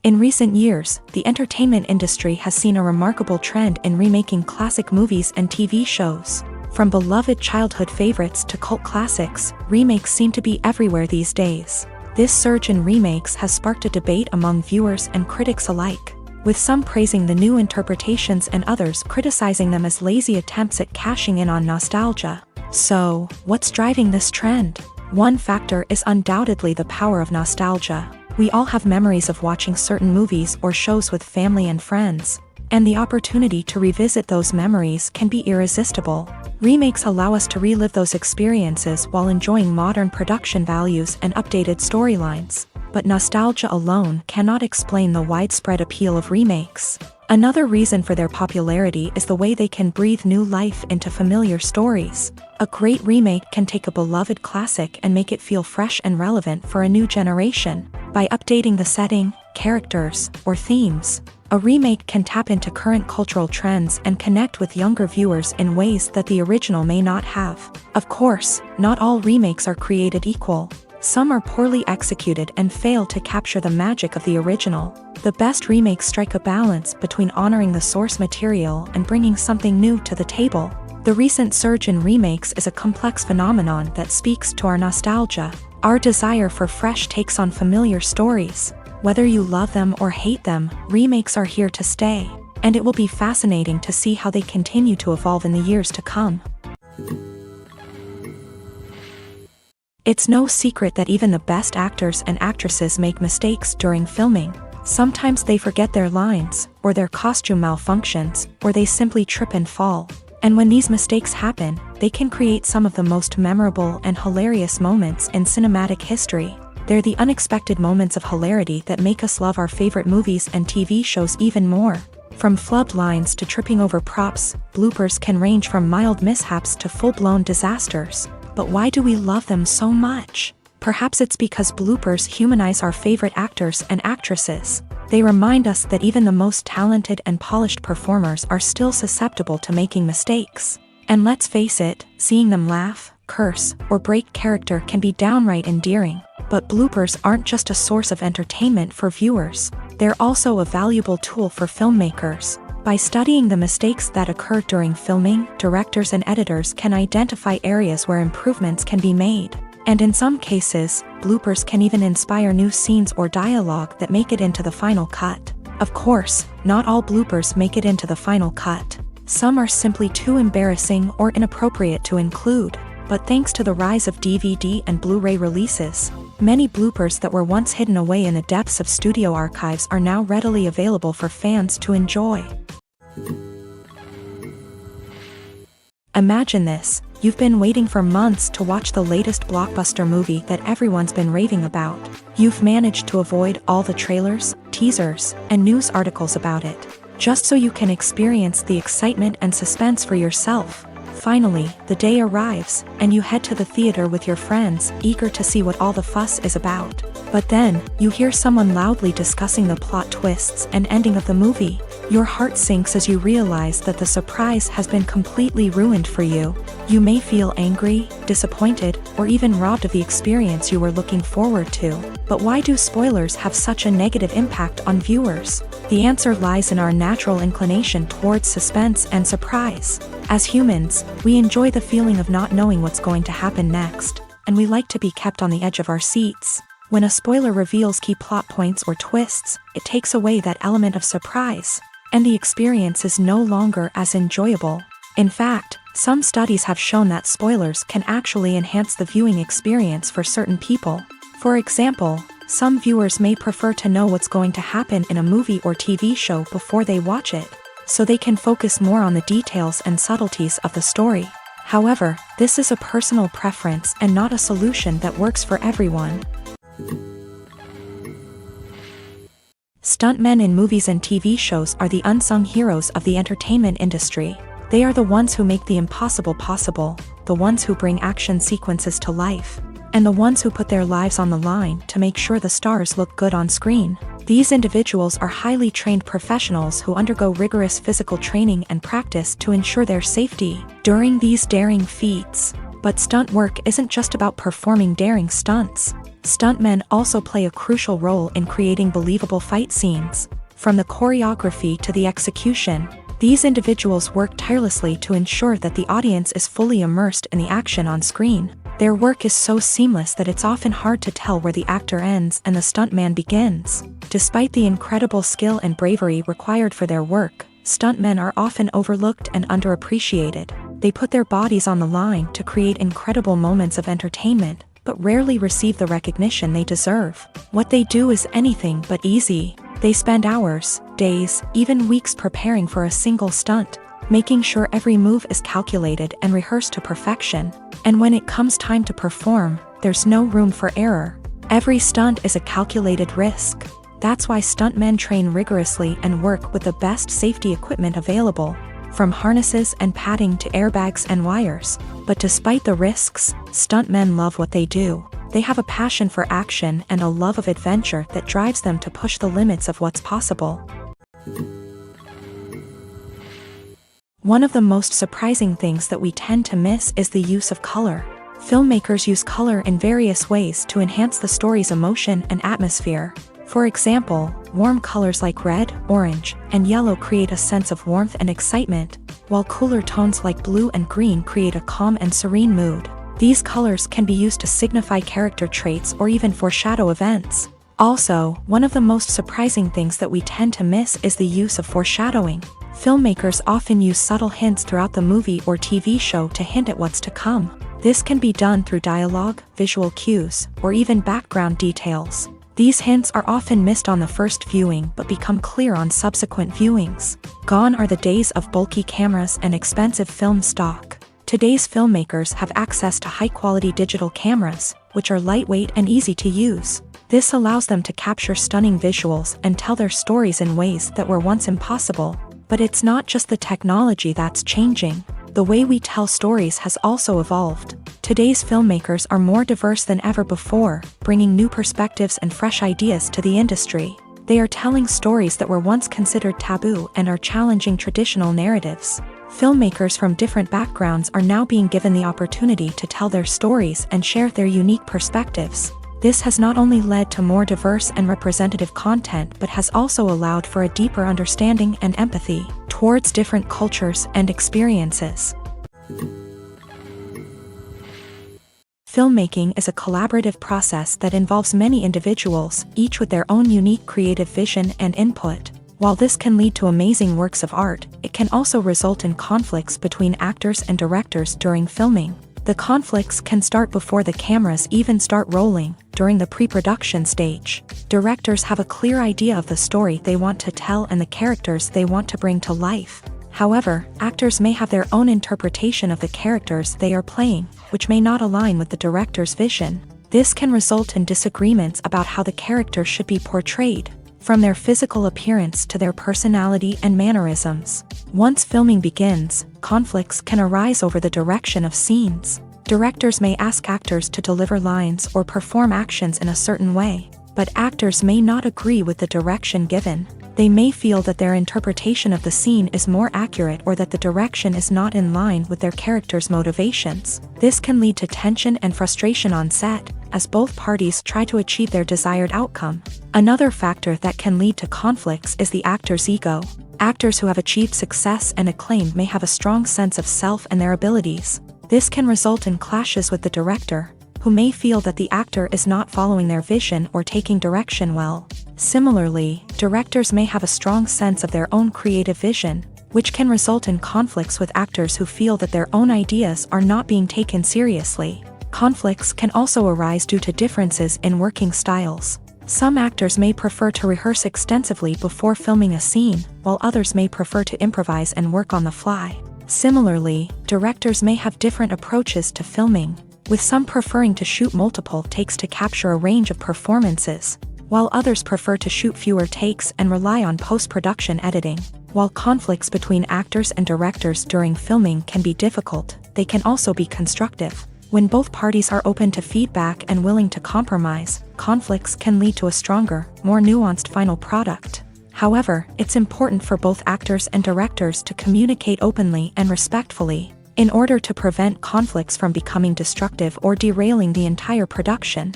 S1: In recent years, the entertainment industry has seen a remarkable trend in remaking classic movies and TV shows. From beloved childhood favorites to cult classics, remakes seem to be everywhere these days. This surge in remakes has sparked a debate among viewers and critics alike, with some praising the new interpretations and others criticizing them as lazy attempts at cashing in on nostalgia. So, what's driving this trend? One factor is undoubtedly the power of nostalgia. We all have memories of watching certain movies or shows with family and friends, and the opportunity to revisit those memories can be irresistible. Remakes allow us to relive those experiences while enjoying modern production values and updated storylines. But nostalgia alone cannot explain the widespread appeal of remakes. Another reason for their popularity is the way they can breathe new life into familiar stories. A great remake can take a beloved classic and make it feel fresh and relevant for a new generation. By updating the setting, characters, or themes, a remake can tap into current cultural trends and connect with younger viewers in ways that the original may not have. Of course, not all remakes are created equal. Some are poorly executed and fail to capture the magic of the original. The best remakes strike a balance between honoring the source material and bringing something new to the table. The recent surge in remakes is a complex phenomenon that speaks to our nostalgia, our desire for fresh takes on familiar stories. Whether you love them or hate them, remakes are here to stay, and it will be fascinating to see how they continue to evolve in the years to come. It's no secret that even the best actors and actresses make mistakes during filming. Sometimes they forget their lines, or their costume malfunctions, or they simply trip and fall. And when these mistakes happen, they can create some of the most memorable and hilarious moments in cinematic history. They're the unexpected moments of hilarity that make us love our favorite movies and TV shows even more. From flubbed lines to tripping over props, bloopers can range from mild mishaps to full-blown disasters. But why do we love them so much? Perhaps it's because bloopers humanize our favorite actors and actresses. They remind us that even the most talented and polished performers are still susceptible to making mistakes. And let's face it, seeing them laugh, curse, or break character can be downright endearing. But bloopers aren't just a source of entertainment for viewers. They're also a valuable tool for filmmakers. By studying the mistakes that occur during filming, directors and editors can identify areas where improvements can be made. And in some cases, bloopers can even inspire new scenes or dialogue that make it into the final cut. Of course, not all bloopers make it into the final cut. Some are simply too embarrassing or inappropriate to include. But thanks to the rise of DVD and Blu-ray releases, many bloopers that were once hidden away in the depths of studio archives are now readily available for fans to enjoy. Imagine this, you've been waiting for months to watch the latest blockbuster movie that everyone's been raving about. You've managed to avoid all the trailers, teasers, and news articles about it, just so you can experience the excitement and suspense for yourself. Finally, the day arrives, and you head to the theater with your friends, eager to see what all the fuss is about. But then, you hear someone loudly discussing the plot twists and ending of the movie. Your heart sinks as you realize that the surprise has been completely ruined for you. You may feel angry, disappointed, or even robbed of the experience you were looking forward to. But why do spoilers have such a negative impact on viewers? The answer lies in our natural inclination towards suspense and surprise. As humans, we enjoy the feeling of not knowing what's going to happen next, and we like to be kept on the edge of our seats. When a spoiler reveals key plot points or twists, it takes away that element of surprise, and the experience is no longer as enjoyable. In fact, some studies have shown that spoilers can actually enhance the viewing experience for certain people. For example, Some viewers may prefer to know what's going to happen in a movie or TV show before they watch it, so they can focus more on the details and subtleties of the story. However, this is a personal preference and not a solution that works for everyone. Stuntmen in movies and TV shows are the unsung heroes of the entertainment industry. They are the ones who make the impossible possible, the ones who bring action sequences to life, and the ones who put their lives on the line to make sure the stars look good on screen. These individuals are highly trained professionals who undergo rigorous physical training and practice to ensure their safety during these daring feats. But stunt work isn't just about performing daring stunts. Stuntmen also play a crucial role in creating believable fight scenes. From the choreography to the execution, these individuals work tirelessly to ensure that the audience is fully immersed in the action on screen. Their work is so seamless that it's often hard to tell where the actor ends and the stuntman begins. Despite the incredible skill and bravery required for their work, stuntmen are often overlooked and underappreciated. They put their bodies on the line to create incredible moments of entertainment, but rarely receive the recognition they deserve. What they do is anything but easy. They spend hours, days, even weeks preparing for a single stunt, making sure every move is calculated and rehearsed to perfection. And when it comes time to perform, there's no room for error. Every stunt is a calculated risk. That's why stuntmen train rigorously and work with the best safety equipment available, from harnesses and padding to airbags and wires. But despite the risks, stuntmen love what they do. They have a passion for action and a love of adventure that drives them to push the limits of what's possible. One of the most surprising things that we tend to miss is the use of color. Filmmakers use color in various ways to enhance the story's emotion and atmosphere. For example, warm colors like red, orange, and yellow create a sense of warmth and excitement, while cooler tones like blue and green create a calm and serene mood. These colors can be used to signify character traits or even foreshadow events. Also, one of the most surprising things that we tend to miss is the use of foreshadowing. Filmmakers often use subtle hints throughout the movie or TV show to hint at what's to come. This can be done through dialogue, visual cues, or even background details. These hints are often missed on the first viewing but become clear on subsequent viewings. Gone are the days of bulky cameras and expensive film stock. Today's filmmakers have access to high-quality digital cameras, which are lightweight and easy to use. This allows them to capture stunning visuals and tell their stories in ways that were once impossible. But it's not just the technology that's changing. The way we tell stories has also evolved. Today's filmmakers are more diverse than ever before, bringing new perspectives and fresh ideas to the industry. They are telling stories that were once considered taboo and are challenging traditional narratives. Filmmakers from different backgrounds are now being given the opportunity to tell their stories and share their unique perspectives. This has not only led to more diverse and representative content but has also allowed for a deeper understanding and empathy towards different cultures and experiences. Filmmaking is a collaborative process that involves many individuals, each with their own unique creative vision and input. While this can lead to amazing works of art, it can also result in conflicts between actors and directors during filming. The conflicts can start before the cameras even start rolling, during the pre-production stage. Directors have a clear idea of the story they want to tell and the characters they want to bring to life. However, actors may have their own interpretation of the characters they are playing, which may not align with the director's vision. This can result in disagreements about how the characters should be portrayed, from their physical appearance to their personality and mannerisms. Once filming begins, conflicts can arise over the direction of scenes. Directors may ask actors to deliver lines or perform actions in a certain way, but actors may not agree with the direction given. They may feel that their interpretation of the scene is more accurate or that the direction is not in line with their character's motivations. This can lead to tension and frustration on set, as both parties try to achieve their desired outcome. Another factor that can lead to conflicts is the actor's ego. Actors who have achieved success and acclaim may have a strong sense of self and their abilities. This can result in clashes with the director, who may feel that the actor is not following their vision or taking direction well. Similarly, directors may have a strong sense of their own creative vision, which can result in conflicts with actors who feel that their own ideas are not being taken seriously. Conflicts can also arise due to differences in working styles. Some actors may prefer to rehearse extensively before filming a scene, while others may prefer to improvise and work on the fly. Similarly, directors may have different approaches to filming, with some preferring to shoot multiple takes to capture a range of performances, while others prefer to shoot fewer takes and rely on post-production editing. While conflicts between actors and directors during filming can be difficult, they can also be constructive. When both parties are open to feedback and willing to compromise, conflicts can lead to a stronger, more nuanced final product. However, it's important for both actors and directors to communicate openly and respectfully, in order to prevent conflicts from becoming destructive or derailing the entire production.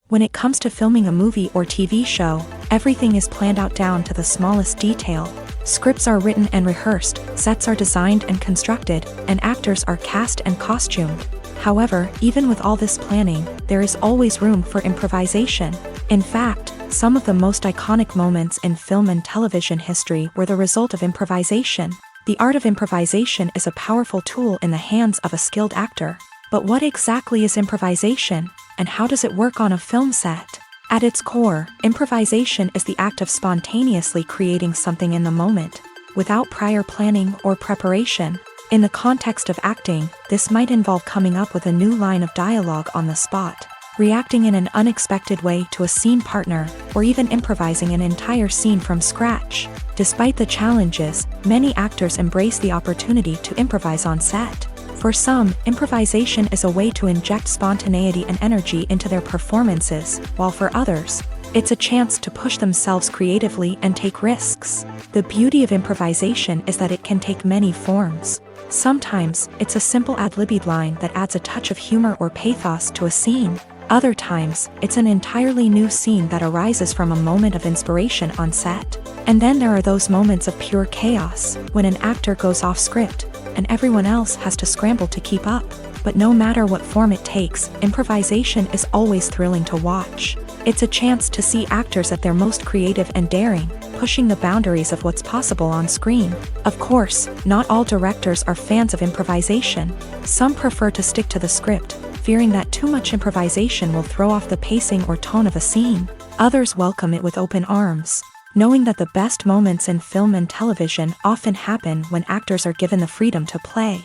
S1: When it comes to filming a movie or TV show, everything is planned out down to the smallest detail. Scripts are written and rehearsed, sets are designed and constructed, and actors are cast and costumed. However, even with all this planning, there is always room for improvisation. In fact, some of the most iconic moments in film and television history were the result of improvisation. The art of improvisation is a powerful tool in the hands of a skilled actor. But what exactly is improvisation, and how does it work on a film set? At its core, improvisation is the act of spontaneously creating something in the moment, without prior planning or preparation. In the context of acting, this might involve coming up with a new line of dialogue on the spot, reacting in an unexpected way to a scene partner, or even improvising an entire scene from scratch. Despite the challenges, many actors embrace the opportunity to improvise on set. For some, improvisation is a way to inject spontaneity and energy into their performances, while for others, it's a chance to push themselves creatively and take risks. The beauty of improvisation is that it can take many forms. Sometimes, it's a simple ad-libbed line that adds a touch of humor or pathos to a scene. Other times, it's an entirely new scene that arises from a moment of inspiration on set. And then there are those moments of pure chaos, when an actor goes off script, and everyone else has to scramble to keep up. But no matter what form it takes, improvisation is always thrilling to watch. It's a chance to see actors at their most creative and daring, pushing the boundaries of what's possible on screen. Of course, not all directors are fans of improvisation. Some prefer to stick to the script, fearing that too much improvisation will throw off the pacing or tone of a scene. Others welcome it with open arms, knowing that the best moments in film and television often happen when actors are given the freedom to play.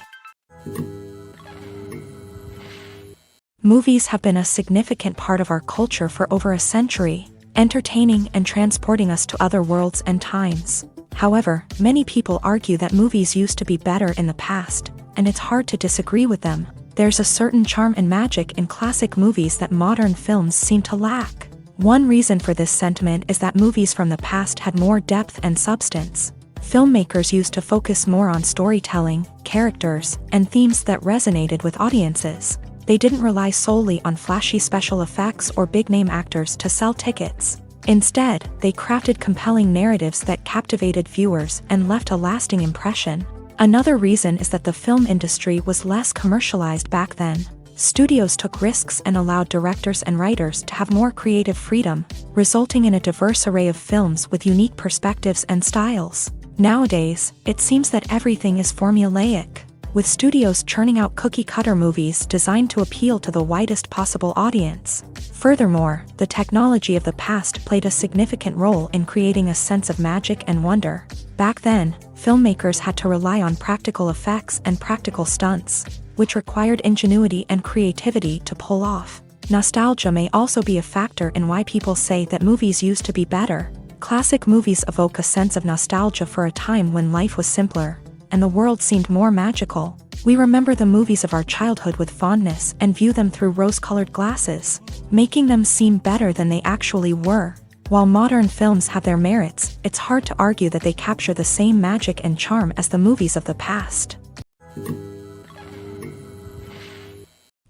S1: Movies have been a significant part of our culture for over a century, entertaining and transporting us to other worlds and times. However, many people argue that movies used to be better in the past, and it's hard to disagree with them. There's a certain charm and magic in classic movies that modern films seem to lack. One reason for this sentiment is that movies from the past had more depth and substance. Filmmakers used to focus more on storytelling, characters, and themes that resonated with audiences. They didn't rely solely on flashy special effects or big-name actors to sell tickets. Instead, they crafted compelling narratives that captivated viewers and left a lasting impression. Another reason is that the film industry was less commercialized back then. Studios took risks and allowed directors and writers to have more creative freedom, resulting in a diverse array of films with unique perspectives and styles. Nowadays, it seems that everything is formulaic, with studios churning out cookie-cutter movies designed to appeal to the widest possible audience. Furthermore, the technology of the past played a significant role in creating a sense of magic and wonder. Back then, filmmakers had to rely on practical effects and practical stunts, which required ingenuity and creativity to pull off. Nostalgia may also be a factor in why people say that movies used to be better. Classic movies evoke a sense of nostalgia for a time when life was simpler, and the world seemed more magical. We remember the movies of our childhood with fondness and view them through rose-colored glasses, making them seem better than they actually were. While modern films have their merits, it's hard to argue that they capture the same magic and charm as the movies of the past.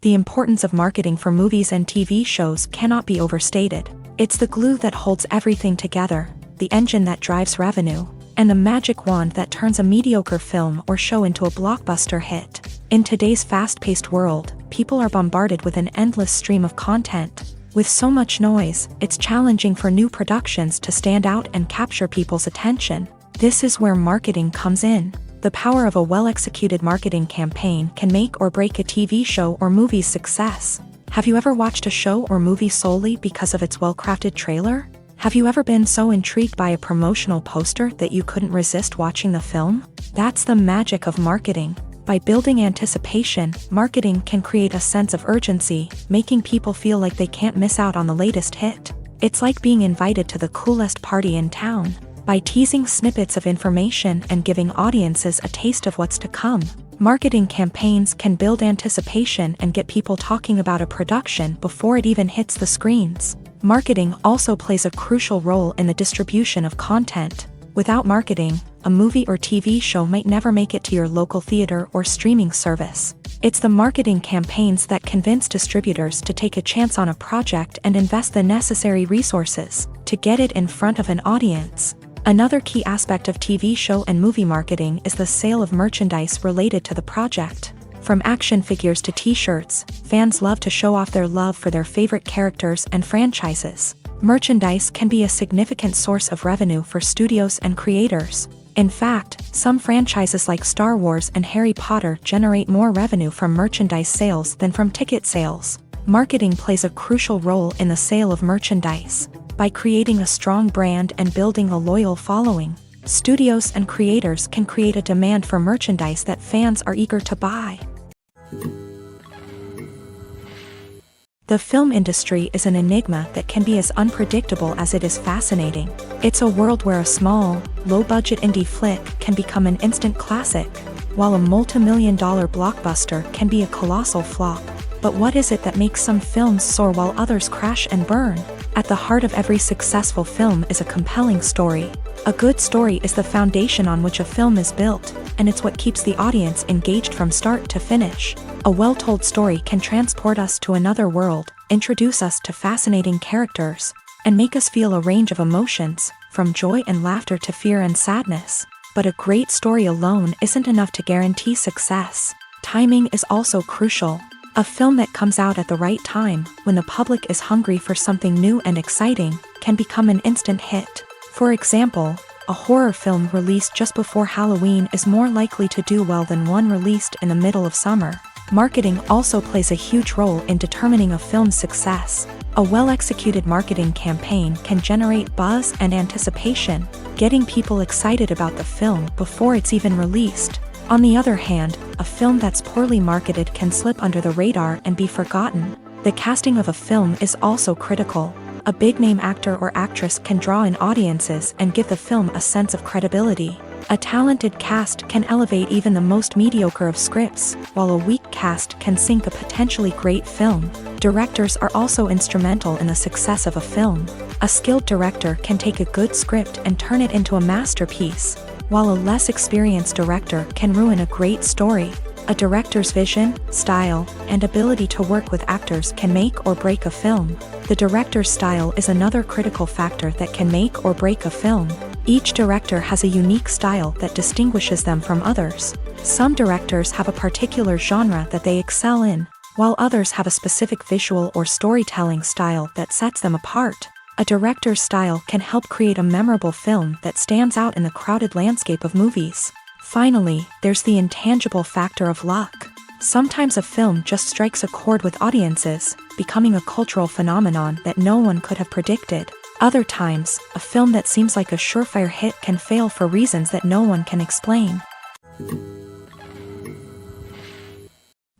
S1: The importance of marketing for movies and TV shows cannot be overstated. It's the glue that holds everything together, the engine that drives revenue, and the magic wand that turns a mediocre film or show into a blockbuster hit. In today's fast-paced world, people are bombarded with an endless stream of content. With so much noise, it's challenging for new productions to stand out and capture people's attention. This is where marketing comes in. The power of a well-executed marketing campaign can make or break a TV show or movie's success. Have you ever watched a show or movie solely because of its well-crafted trailer? Have you ever been so intrigued by a promotional poster that you couldn't resist watching the film? That's the magic of marketing. By building anticipation, marketing can create a sense of urgency, making people feel like they can't miss out on the latest hit. It's like being invited to the coolest party in town. By teasing snippets of information and giving audiences a taste of what's to come, marketing campaigns can build anticipation and get people talking about a production before it even hits the screens. Marketing also plays a crucial role in the distribution of content. Without marketing, a movie or TV show might never make it to your local theater or streaming service. It's the marketing campaigns that convince distributors to take a chance on a project and invest the necessary resources to get it in front of an audience. Another key aspect of TV show and movie marketing is the sale of merchandise related to the project. From action figures to t-shirts, fans love to show off their love for their favorite characters and franchises. Merchandise can be a significant source of revenue for studios and creators. In fact, some franchises like Star Wars and Harry Potter generate more revenue from merchandise sales than from ticket sales. Marketing plays a crucial role in the sale of merchandise. By creating a strong brand and building a loyal following, studios and creators can create a demand for merchandise that fans are eager to buy. The film industry is an enigma that can be as unpredictable as it is fascinating. It's a world where a small, low-budget indie flick can become an instant classic, while a multi-million-dollar blockbuster can be a colossal flop. But what is it that makes some films soar while others crash and burn? At the heart of every successful film is a compelling story. A good story is the foundation on which a film is built, and it's what keeps the audience engaged from start to finish. A well-told story can transport us to another world, introduce us to fascinating characters, and make us feel a range of emotions, from joy and laughter to fear and sadness. But a great story alone isn't enough to guarantee success. Timing is also crucial. A film that comes out at the right time, when the public is hungry for something new and exciting, can become an instant hit. For example, a horror film released just before Halloween is more likely to do well than one released in the middle of summer. Marketing also plays a huge role in determining a film's success. A well-executed marketing campaign can generate buzz and anticipation, getting people excited about the film before it's even released. On the other hand, a film that's poorly marketed can slip under the radar and be forgotten. The casting of a film is also critical. A big-name actor or actress can draw in audiences and give the film a sense of credibility. A talented cast can elevate even the most mediocre of scripts, while a weak cast can sink a potentially great film. Directors are also instrumental in the success of a film. A skilled director can take a good script and turn it into a masterpiece, while a less experienced director can ruin a great story. A director's vision, style, and ability to work with actors can make or break a film. The director's style is another critical factor that can make or break a film. Each director has a unique style that distinguishes them from others. Some directors have a particular genre that they excel in, while others have a specific visual or storytelling style that sets them apart. A director's style can help create a memorable film that stands out in the crowded landscape of movies. Finally, there's the intangible factor of luck. Sometimes a film just strikes a chord with audiences, becoming a cultural phenomenon that no one could have predicted. Other times, a film that seems like a surefire hit can fail for reasons that no one can explain.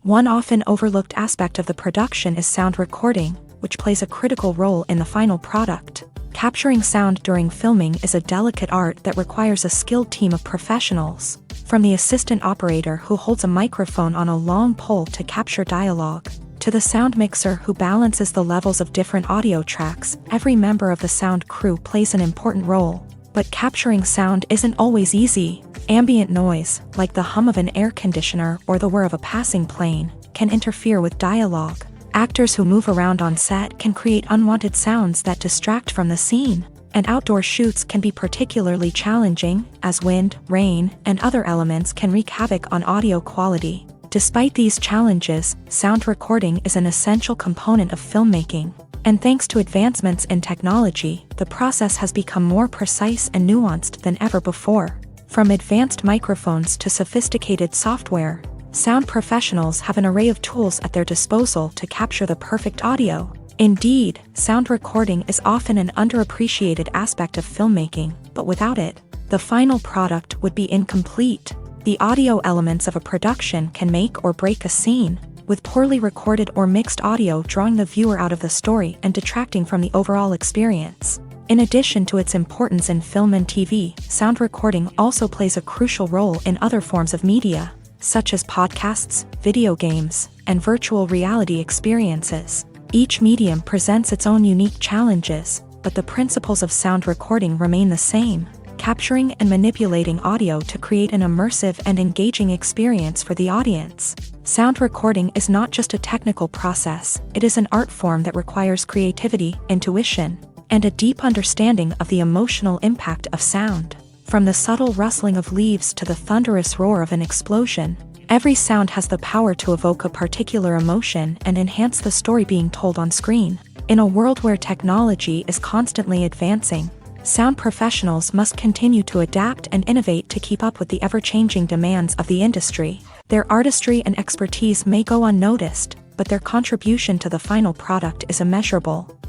S1: One often overlooked aspect of the production is sound recording, which plays a critical role in the final product. Capturing sound during filming is a delicate art that requires a skilled team of professionals. From the assistant operator who holds a microphone on a long pole to capture dialogue, to the sound mixer who balances the levels of different audio tracks, every member of the sound crew plays an important role. But capturing sound isn't always easy. Ambient noise, like the hum of an air conditioner or the whir of a passing plane, can interfere with dialogue. Actors who move around on set can create unwanted sounds that distract from the scene. And outdoor shoots can be particularly challenging, as wind, rain, and other elements can wreak havoc on audio quality. Despite these challenges, sound recording is an essential component of filmmaking. And thanks to advancements in technology, the process has become more precise and nuanced than ever before. From advanced microphones to sophisticated software, Sound professionals have an array of tools at their disposal to capture the perfect audio. Indeed, sound recording is often an underappreciated aspect of filmmaking, but without it, the final product would be incomplete. The audio elements of a production can make or break a scene, with poorly recorded or mixed audio drawing the viewer out of the story and detracting from the overall experience. In addition to its importance in film and TV, sound recording also plays a crucial role in other forms of media, such as podcasts, video games, and virtual reality experiences. Each medium presents its own unique challenges, but the principles of sound recording remain the same, capturing and manipulating audio to create an immersive and engaging experience for the audience. Sound recording is not just a technical process, it is an art form that requires creativity, intuition, and a deep understanding of the emotional impact of sound. From the subtle rustling of leaves to the thunderous roar of an explosion, every sound has the power to evoke a particular emotion and enhance the story being told on screen. In a world where technology is constantly advancing, sound professionals must continue to adapt and innovate to keep up with the ever-changing demands of the industry. Their artistry and expertise may go unnoticed, but their contribution to the final product is immeasurable.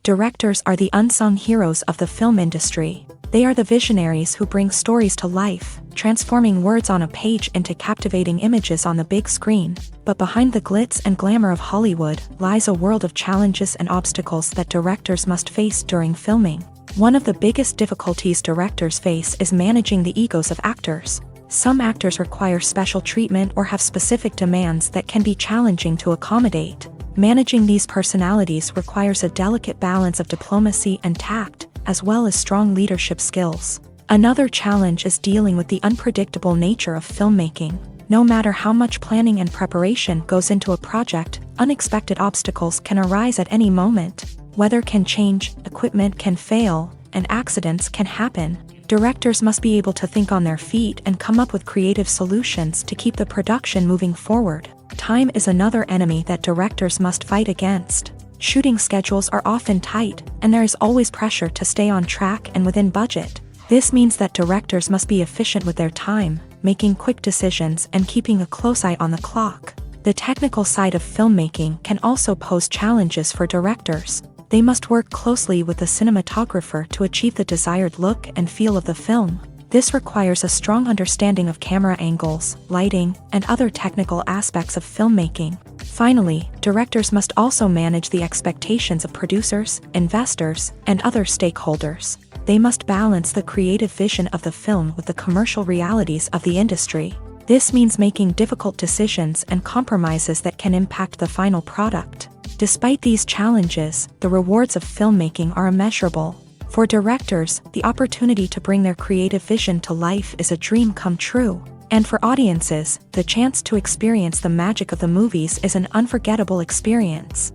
S1: Directors are the unsung heroes of the film industry. They are the visionaries who bring stories to life, transforming words on a page into captivating images on the big screen. But behind the glitz and glamour of Hollywood lies a world of challenges and obstacles that directors must face during filming. One of the biggest difficulties directors face is managing the egos of actors. Some actors require special treatment or have specific demands that can be challenging to accommodate. Managing these personalities requires a delicate balance of diplomacy and tact, as well as strong leadership skills. Another challenge is dealing with the unpredictable nature of filmmaking. No matter how much planning and preparation goes into a project, unexpected obstacles can arise at any moment. Weather can change, equipment can fail, and accidents can happen. Directors must be able to think on their feet and come up with creative solutions to keep the production moving forward. Time is another enemy that directors must fight against. Shooting schedules are often tight, and there is always pressure to stay on track and within budget. This means that directors must be efficient with their time, making quick decisions and keeping a close eye on the clock. The technical side of filmmaking can also pose challenges for directors. They must work closely with the cinematographer to achieve the desired look and feel of the film. This requires a strong understanding of camera angles, lighting, and other technical aspects of filmmaking. Finally, directors must also manage the expectations of producers, investors, and other stakeholders. They must balance the creative vision of the film with the commercial realities of the industry. This means making difficult decisions and compromises that can impact the final product. Despite these challenges, the rewards of filmmaking are immeasurable. For directors, the opportunity to bring their creative vision to life is a dream come true. And for audiences, the chance to experience the magic of the movies is an unforgettable experience.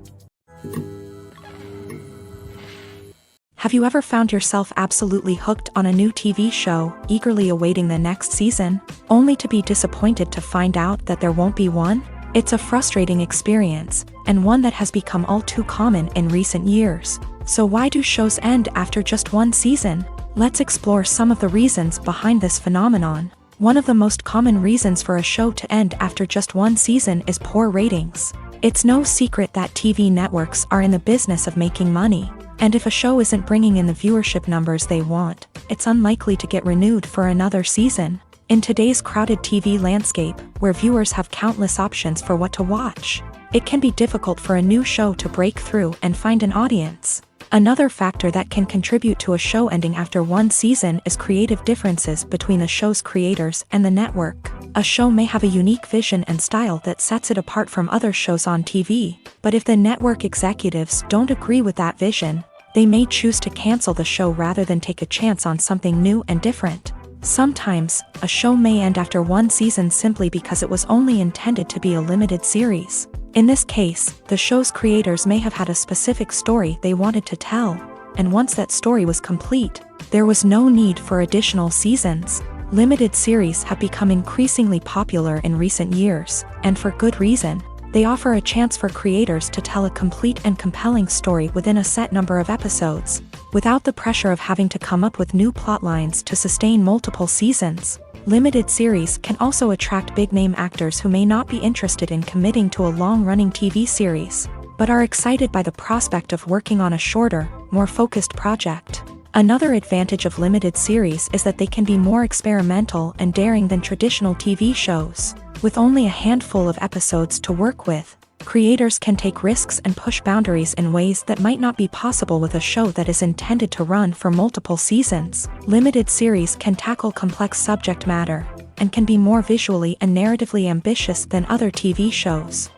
S1: Have you ever found yourself absolutely hooked on a new TV show, eagerly awaiting the next season, only to be disappointed to find out that there won't be one? It's a frustrating experience, and one that has become all too common in recent years. So why do shows end after just one season? Let's explore some of the reasons behind this phenomenon. One of the most common reasons for a show to end after just one season is poor ratings. It's no secret that TV networks are in the business of making money, and if a show isn't bringing in the viewership numbers they want, it's unlikely to get renewed for another season. In today's crowded TV landscape, where viewers have countless options for what to watch, it can be difficult for a new show to break through and find an audience. Another factor that can contribute to a show ending after one season is creative differences between the show's creators and the network. A show may have a unique vision and style that sets it apart from other shows on TV, but if the network executives don't agree with that vision, they may choose to cancel the show rather than take a chance on something new and different. Sometimes, a show may end after one season simply because it was only intended to be a limited series. In this case, the show's creators may have had a specific story they wanted to tell, and once that story was complete, there was no need for additional seasons. Limited series have become increasingly popular in recent years, and for good reason. They offer a chance for creators to tell a complete and compelling story within a set number of episodes, without the pressure of having to come up with new plot lines to sustain multiple seasons. Limited series can also attract big-name actors who may not be interested in committing to a long-running TV series, but are excited by the prospect of working on a shorter, more focused project. Another advantage of limited series is that they can be more experimental and daring than traditional TV shows. With only a handful of episodes to work with, creators can take risks and push boundaries in ways that might not be possible with a show that is intended to run for multiple seasons. Limited series can tackle complex subject matter, and can be more visually and narratively ambitious than other TV shows.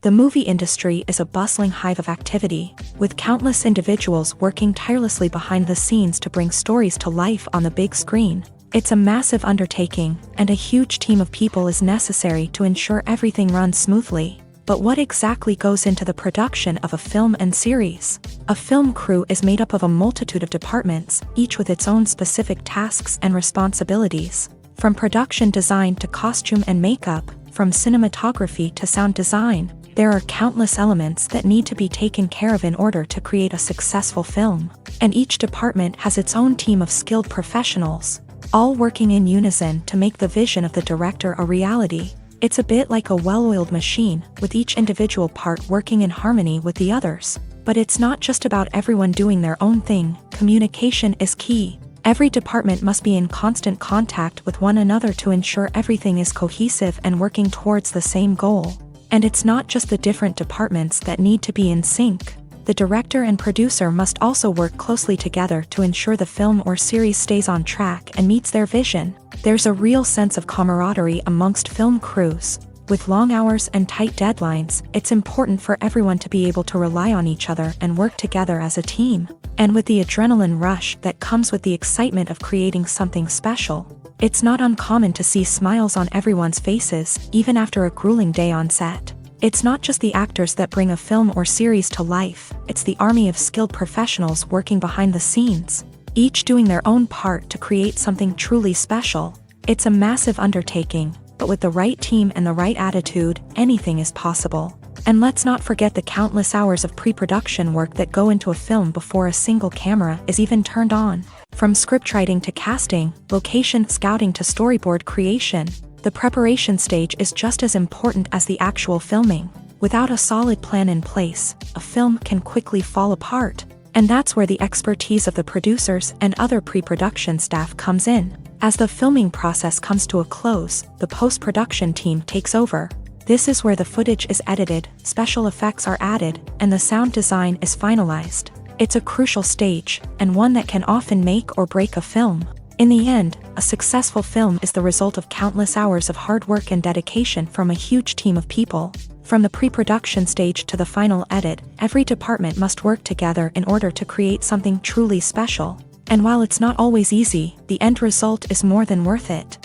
S1: The movie industry is a bustling hive of activity, with countless individuals working tirelessly behind the scenes to bring stories to life on the big screen. It's a massive undertaking, and a huge team of people is necessary to ensure everything runs smoothly. But what exactly goes into the production of a film and series? A film crew is made up of a multitude of departments, each with its own specific tasks and responsibilities. From production design to costume and makeup, from cinematography to sound design, there are countless elements that need to be taken care of in order to create a successful film. And each department has its own team of skilled professionals, all working in unison to make the vision of the director a reality. It's a bit like a well-oiled machine, with each individual part working in harmony with the others. But it's not just about everyone doing their own thing. Communication is key. Every department must be in constant contact with one another to ensure everything is cohesive and working towards the same goal. And it's not just the different departments that need to be in sync. The director and producer must also work closely together to ensure the film or series stays on track and meets their vision. There's a real sense of camaraderie amongst film crews. With long hours and tight deadlines, it's important for everyone to be able to rely on each other and work together as a team. And with the adrenaline rush that comes with the excitement of creating something special, it's not uncommon to see smiles on everyone's faces, even after a grueling day on set. It's not just the actors that bring a film or series to life, it's the army of skilled professionals working behind the scenes, each doing their own part to create something truly special. It's a massive undertaking, but with the right team and the right attitude, anything is possible. And let's not forget the countless hours of pre-production work that go into a film before a single camera is even turned on. From scriptwriting to casting, location scouting to storyboard creation, the preparation stage is just as important as the actual filming. Without a solid plan in place, a film can quickly fall apart. And that's where the expertise of the producers and other pre-production staff comes in. As the filming process comes to a close, the post-production team takes over. This is where the footage is edited, special effects are added, and the sound design is finalized. It's a crucial stage, and one that can often make or break a film. In the end, a successful film is the result of countless hours of hard work and dedication from a huge team of people. From the pre-production stage to the final edit, every department must work together in order to create something truly special. And while it's not always easy, the end result is more than worth it.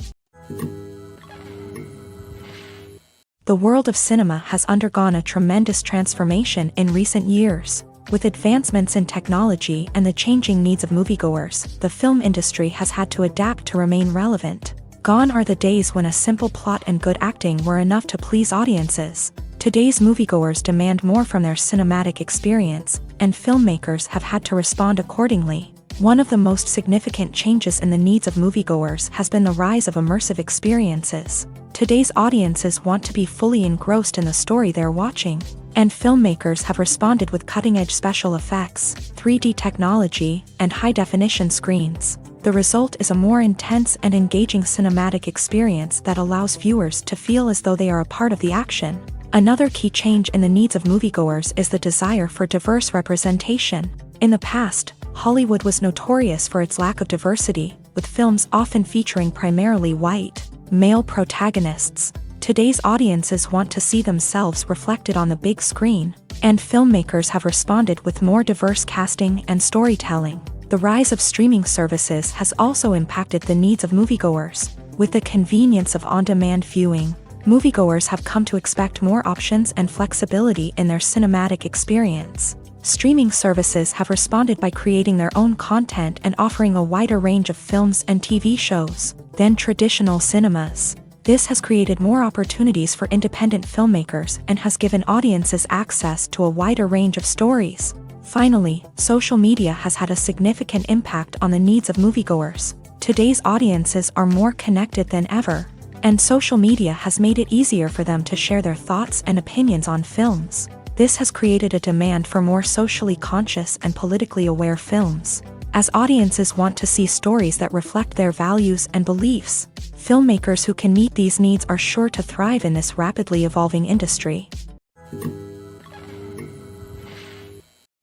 S1: The world of cinema has undergone a tremendous transformation in recent years. With advancements in technology and the changing needs of moviegoers, the film industry has had to adapt to remain relevant. Gone are the days when a simple plot and good acting were enough to please audiences. Today's moviegoers demand more from their cinematic experience, and filmmakers have had to respond accordingly. One of the most significant changes in the needs of moviegoers has been the rise of immersive experiences. Today's audiences want to be fully engrossed in the story they're watching, and filmmakers have responded with cutting-edge special effects, 3D technology, and high-definition screens. The result is a more intense and engaging cinematic experience that allows viewers to feel as though they are a part of the action. Another key change in the needs of moviegoers is the desire for diverse representation. In the past, Hollywood was notorious for its lack of diversity, with films often featuring primarily white, male protagonists. Today's audiences want to see themselves reflected on the big screen, and filmmakers have responded with more diverse casting and storytelling. The rise of streaming services has also impacted the needs of moviegoers. With the convenience of on-demand viewing, moviegoers have come to expect more options and flexibility in their cinematic experience. Streaming services have responded by creating their own content and offering a wider range of films and TV shows than traditional cinemas. This has created more opportunities for independent filmmakers and has given audiences access to a wider range of stories. Finally, social media has had a significant impact on the needs of moviegoers. Today's audiences are more connected than ever, and social media has made it easier for them to share their thoughts and opinions on films. This has created a demand for more socially conscious and politically aware films. As audiences want to see stories that reflect their values and beliefs, filmmakers who can meet these needs are sure to thrive in this rapidly evolving industry.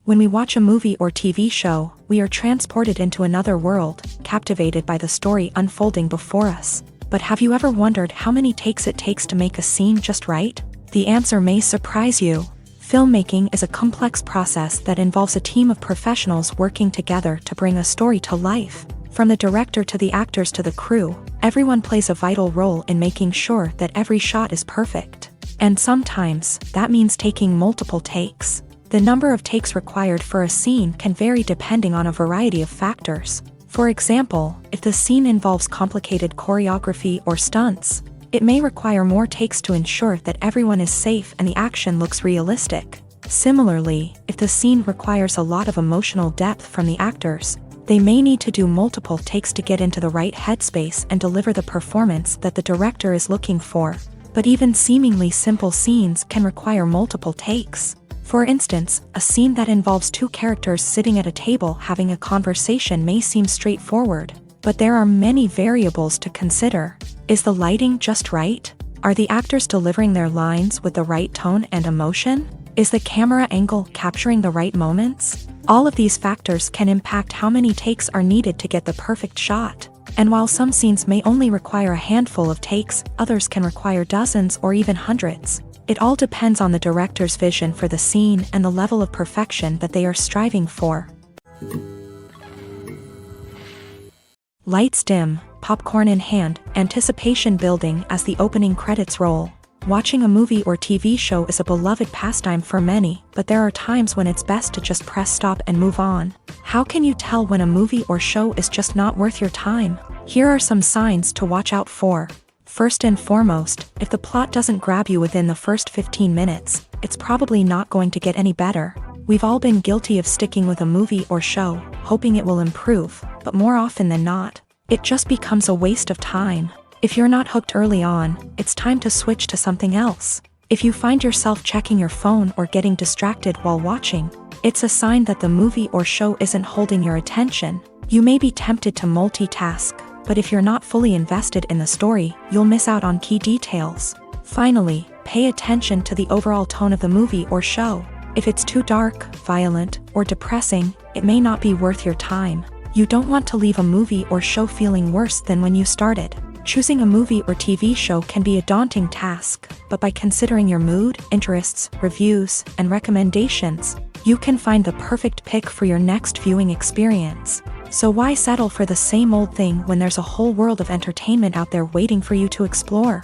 S1: When we watch a movie or TV show, we are transported into another world, captivated by the story unfolding before us. But have you ever wondered how many takes it takes to make a scene just right? The answer may surprise you. Filmmaking is a complex process that involves a team of professionals working together to bring a story to life. From the director to the actors to the crew, everyone plays a vital role in making sure that every shot is perfect. And sometimes, that means taking multiple takes. The number of takes required for a scene can vary depending on a variety of factors. For example, if the scene involves complicated choreography or stunts, it may require more takes to ensure that everyone is safe and the action looks realistic. Similarly, if the scene requires a lot of emotional depth from the actors, they may need to do multiple takes to get into the right headspace and deliver the performance that the director is looking for. But even seemingly simple scenes can require multiple takes. For instance, a scene that involves two characters sitting at a table having a conversation may seem straightforward, but there are many variables to consider. Is the lighting just right? Are the actors delivering their lines with the right tone and emotion? Is the camera angle capturing the right moments? All of these factors can impact how many takes are needed to get the perfect shot. And while some scenes may only require a handful of takes, others can require dozens or even hundreds. It all depends on the director's vision for the scene and the level of perfection that they are striving for. Lights dim, popcorn in hand, anticipation building as the opening credits roll. Watching a movie or TV show is a beloved pastime for many, but there are times when it's best to just press stop and move on. How can you tell when a movie or show is just not worth your time? Here are some signs to watch out for. First and foremost, if the plot doesn't grab you within the first 15 minutes, it's probably not going to get any better. We've all been guilty of sticking with a movie or show, hoping it will improve, but more often than not, it just becomes a waste of time. If you're not hooked early on, it's time to switch to something else. If you find yourself checking your phone or getting distracted while watching, it's a sign that the movie or show isn't holding your attention. You may be tempted to multitask, but if you're not fully invested in the story, you'll miss out on key details. Finally, pay attention to the overall tone of the movie or show. If it's too dark, violent, or depressing, it may not be worth your time. You don't want to leave a movie or show feeling worse than when you started. Choosing a movie or TV show can be a daunting task, but by considering your mood, interests, reviews, and recommendations, you can find the perfect pick for your next viewing experience. So why settle for the same old thing when there's a whole world of entertainment out there waiting for you to explore?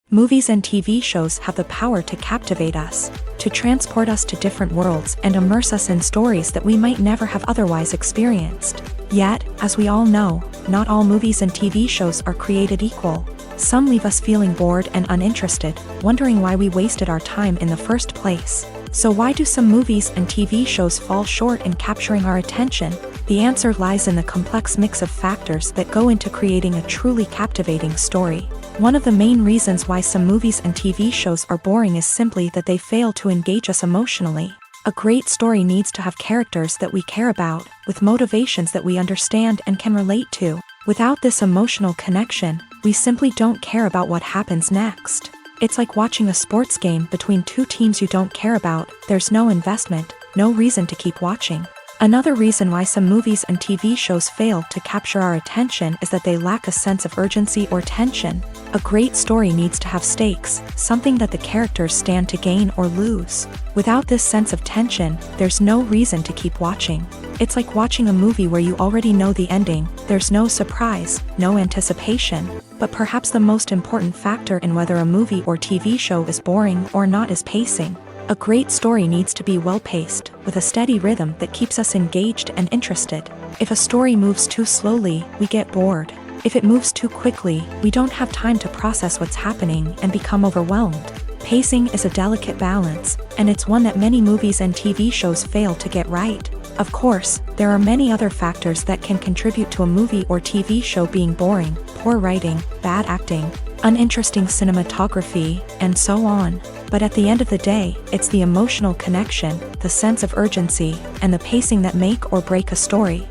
S1: Movies and TV shows have the power to captivate us, to transport us to different worlds and immerse us in stories that we might never have otherwise experienced. Yet, as we all know, not all movies and TV shows are created equal. Some leave us feeling bored and uninterested, wondering why we wasted our time in the first place. So why do some movies and TV shows fall short in capturing our attention? The answer lies in the complex mix of factors that go into creating a truly captivating story. One of the main reasons why some movies and TV shows are boring is simply that they fail to engage us emotionally. A great story needs to have characters that we care about, with motivations that we understand and can relate to. Without this emotional connection, we simply don't care about what happens next. It's like watching a sports game between two teams you don't care about. There's no investment, no reason to keep watching. Another reason why some movies and TV shows fail to capture our attention is that they lack a sense of urgency or tension. A great story needs to have stakes, something that the characters stand to gain or lose. Without this sense of tension, there's no reason to keep watching. It's like watching a movie where you already know the ending. There's no surprise, no anticipation. But perhaps the most important factor in whether a movie or TV show is boring or not is pacing. A great story needs to be well-paced, with a steady rhythm that keeps us engaged and interested. If a story moves too slowly, we get bored. If it moves too quickly, we don't have time to process what's happening and become overwhelmed. Pacing is a delicate balance, and it's one that many movies and TV shows fail to get right. Of course, there are many other factors that can contribute to a movie or TV show being boring: poor writing, bad acting, uninteresting cinematography, and so on. But at the end of the day, it's the emotional connection, the sense of urgency, and the pacing that make or break a story.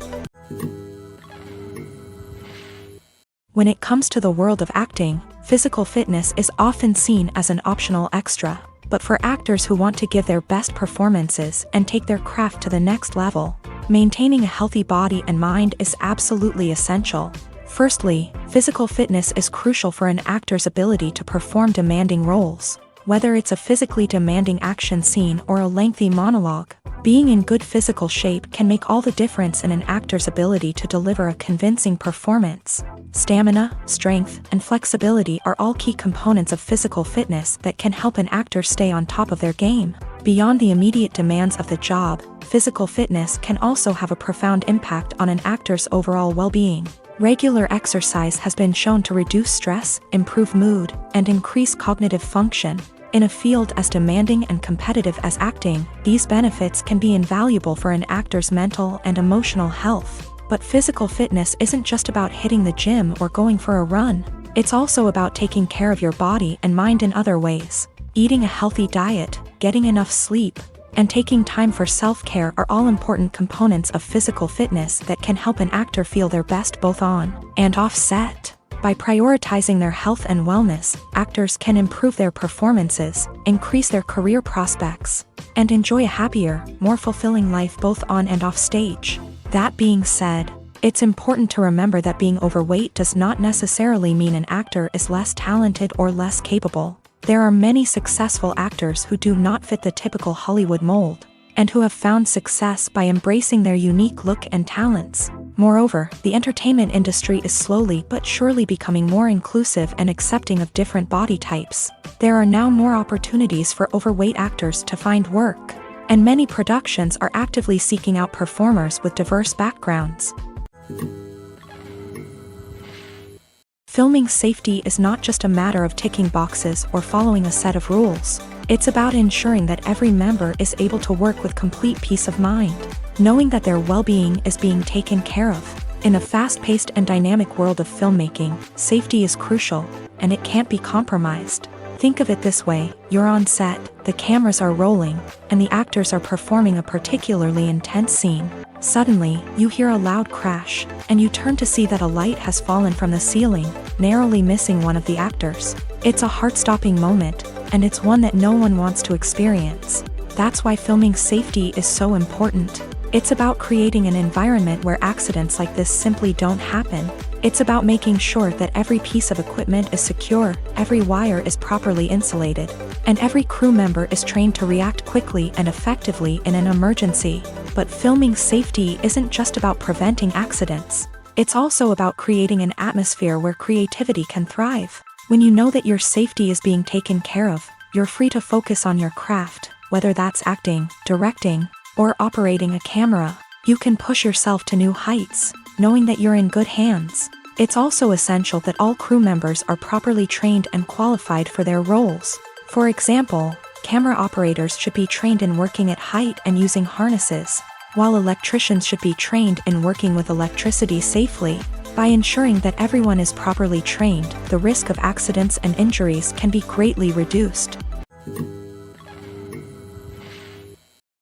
S1: When it comes to the world of acting, physical fitness is often seen as an optional extra. But for actors who want to give their best performances and take their craft to the next level, maintaining a healthy body and mind is absolutely essential. Firstly, physical fitness is crucial for an actor's ability to perform demanding roles. Whether it's a physically demanding action scene or a lengthy monologue, being in good physical shape can make all the difference in an actor's ability to deliver a convincing performance. Stamina, strength, and flexibility are all key components of physical fitness that can help an actor stay on top of their game. Beyond the immediate demands of the job, physical fitness can also have a profound impact on an actor's overall well-being. Regular exercise has been shown to reduce stress, improve mood, and increase cognitive function. In a field as demanding and competitive as acting, these benefits can be invaluable for an actor's mental and emotional health. But physical fitness isn't just about hitting the gym or going for a run. It's also about taking care of your body and mind in other ways. Eating a healthy diet, getting enough sleep, and taking time for self-care are all important components of physical fitness that can help an actor feel their best both on and off set. By prioritizing their health and wellness, actors can improve their performances, increase their career prospects, and enjoy a happier, more fulfilling life both on and off stage. That being said, it's important to remember that being overweight does not necessarily mean an actor is less talented or less capable. There are many successful actors who do not fit the typical Hollywood mold, and who have found success by embracing their unique look and talents. Moreover, the entertainment industry is slowly but surely becoming more inclusive and accepting of different body types. There are now more opportunities for overweight actors to find work, and many productions are actively seeking out performers with diverse backgrounds. Filming safety is not just a matter of ticking boxes or following a set of rules. It's about ensuring that every member is able to work with complete peace of mind, knowing that their well-being is being taken care of. In a fast-paced and dynamic world of filmmaking, safety is crucial, and it can't be compromised. Think of it this way: you're on set, the cameras are rolling, and the actors are performing a particularly intense scene. Suddenly, you hear a loud crash, and you turn to see that a light has fallen from the ceiling, narrowly missing one of the actors. It's a heart-stopping moment, and it's one that no one wants to experience. That's why filming safety is so important. It's about creating an environment where accidents like this simply don't happen. It's about making sure that every piece of equipment is secure, every wire is properly insulated, and every crew member is trained to react quickly and effectively in an emergency. But filming safety isn't just about preventing accidents. It's also about creating an atmosphere where creativity can thrive. When you know that your safety is being taken care of, you're free to focus on your craft, whether that's acting, directing, or operating a camera. You can push yourself to new heights, knowing that you're in good hands. It's also essential that all crew members are properly trained and qualified for their roles. For example, camera operators should be trained in working at height and using harnesses, while electricians should be trained in working with electricity safely. By ensuring that everyone is properly trained, the risk of accidents and injuries can be greatly reduced.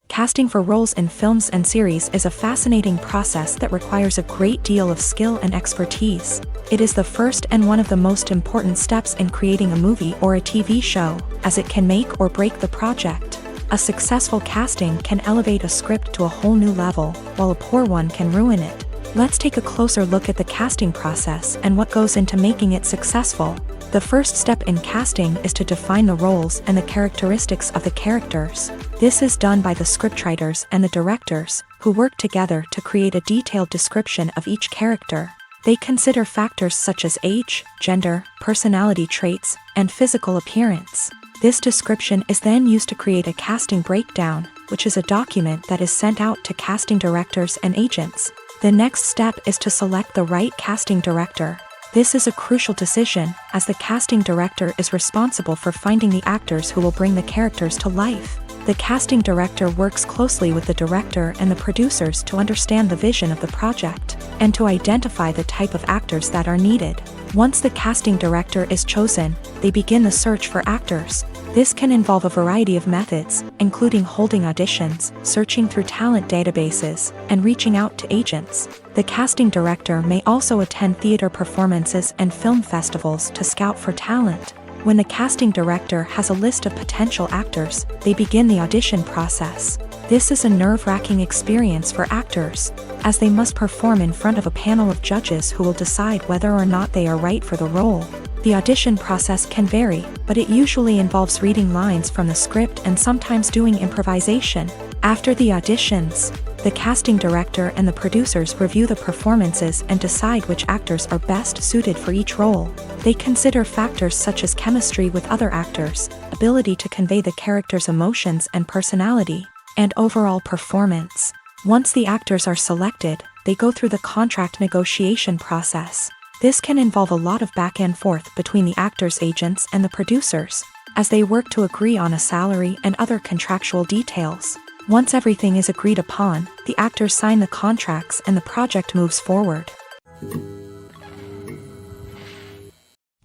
S1: Casting for roles in films and series is a fascinating process that requires a great deal of skill and expertise. It is the first and one of the most important steps in creating a movie or a TV show, as it can make or break the project. A successful casting can elevate a script to a whole new level, while a poor one can ruin it. Let's take a closer look at the casting process and what goes into making it successful. The first step in casting is to define the roles and the characteristics of the characters. This is done by the scriptwriters and the directors, who work together to create a detailed description of each character. They consider factors such as age, gender, personality traits, and physical appearance. This description is then used to create a casting breakdown, which is a document that is sent out to casting directors and agents. The next step is to select the right casting director. This is a crucial decision, as the casting director is responsible for finding the actors who will bring the characters to life. The casting director works closely with the director and the producers to understand the vision of the project, and to identify the type of actors that are needed. Once the casting director is chosen, they begin the search for actors. This can involve a variety of methods, including holding auditions, searching through talent databases, and reaching out to agents. The casting director may also attend theater performances and film festivals to scout for talent. When the casting director has a list of potential actors, they begin the audition process. This is a nerve-wracking experience for actors, as they must perform in front of a panel of judges who will decide whether or not they are right for the role. The audition process can vary, but it usually involves reading lines from the script and sometimes doing improvisation. After the auditions, the casting director and the producers review the performances and decide which actors are best suited for each role. They consider factors such as chemistry with other actors, ability to convey the character's emotions and personality, and overall performance. Once the actors are selected, they go through the contract negotiation process. This can involve a lot of back and forth between the actors' agents and the producers, as they work to agree on a salary and other contractual details. Once everything is agreed upon, the actors sign the contracts and the project moves forward.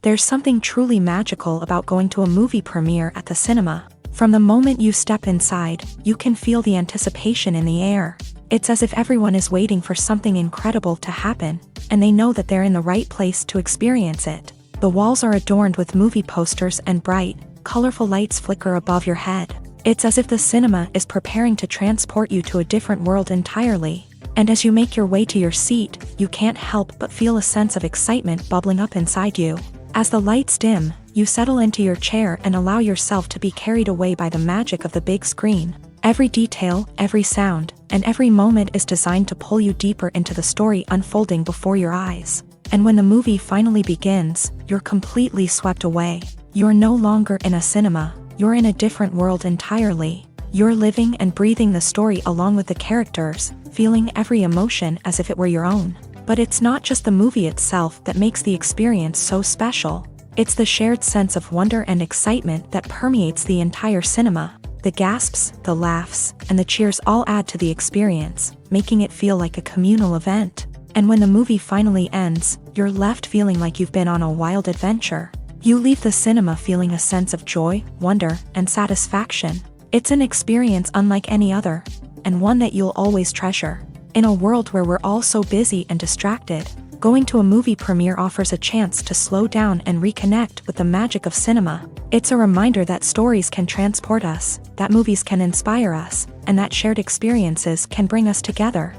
S1: There's something truly magical about going to a movie premiere at the cinema. From the moment you step inside, you can feel the anticipation in the air. It's as if everyone is waiting for something incredible to happen, and they know that they're in the right place to experience it. The walls are adorned with movie posters and bright, colorful lights flicker above your head. It's as if the cinema is preparing to transport you to a different world entirely. And as you make your way to your seat, you can't help but feel a sense of excitement bubbling up inside you. As the lights dim, you settle into your chair and allow yourself to be carried away by the magic of the big screen. Every detail, every sound, and every moment is designed to pull you deeper into the story unfolding before your eyes. And when the movie finally begins, you're completely swept away. You're no longer in a cinema. You're in a different world entirely. You're living and breathing the story along with the characters, feeling every emotion as if it were your own. But it's not just the movie itself that makes the experience so special. It's the shared sense of wonder and excitement that permeates the entire cinema. The gasps, the laughs, and the cheers all add to the experience, making it feel like a communal event. And when the movie finally ends, you're left feeling like you've been on a wild adventure. You leave the cinema feeling a sense of joy, wonder, and satisfaction. It's an experience unlike any other, and one that you'll always treasure. In a world where we're all so busy and distracted, going to a movie premiere offers a chance to slow down and reconnect with the magic of cinema. It's a reminder that stories can transport us, that movies can inspire us, and that shared experiences can bring us together.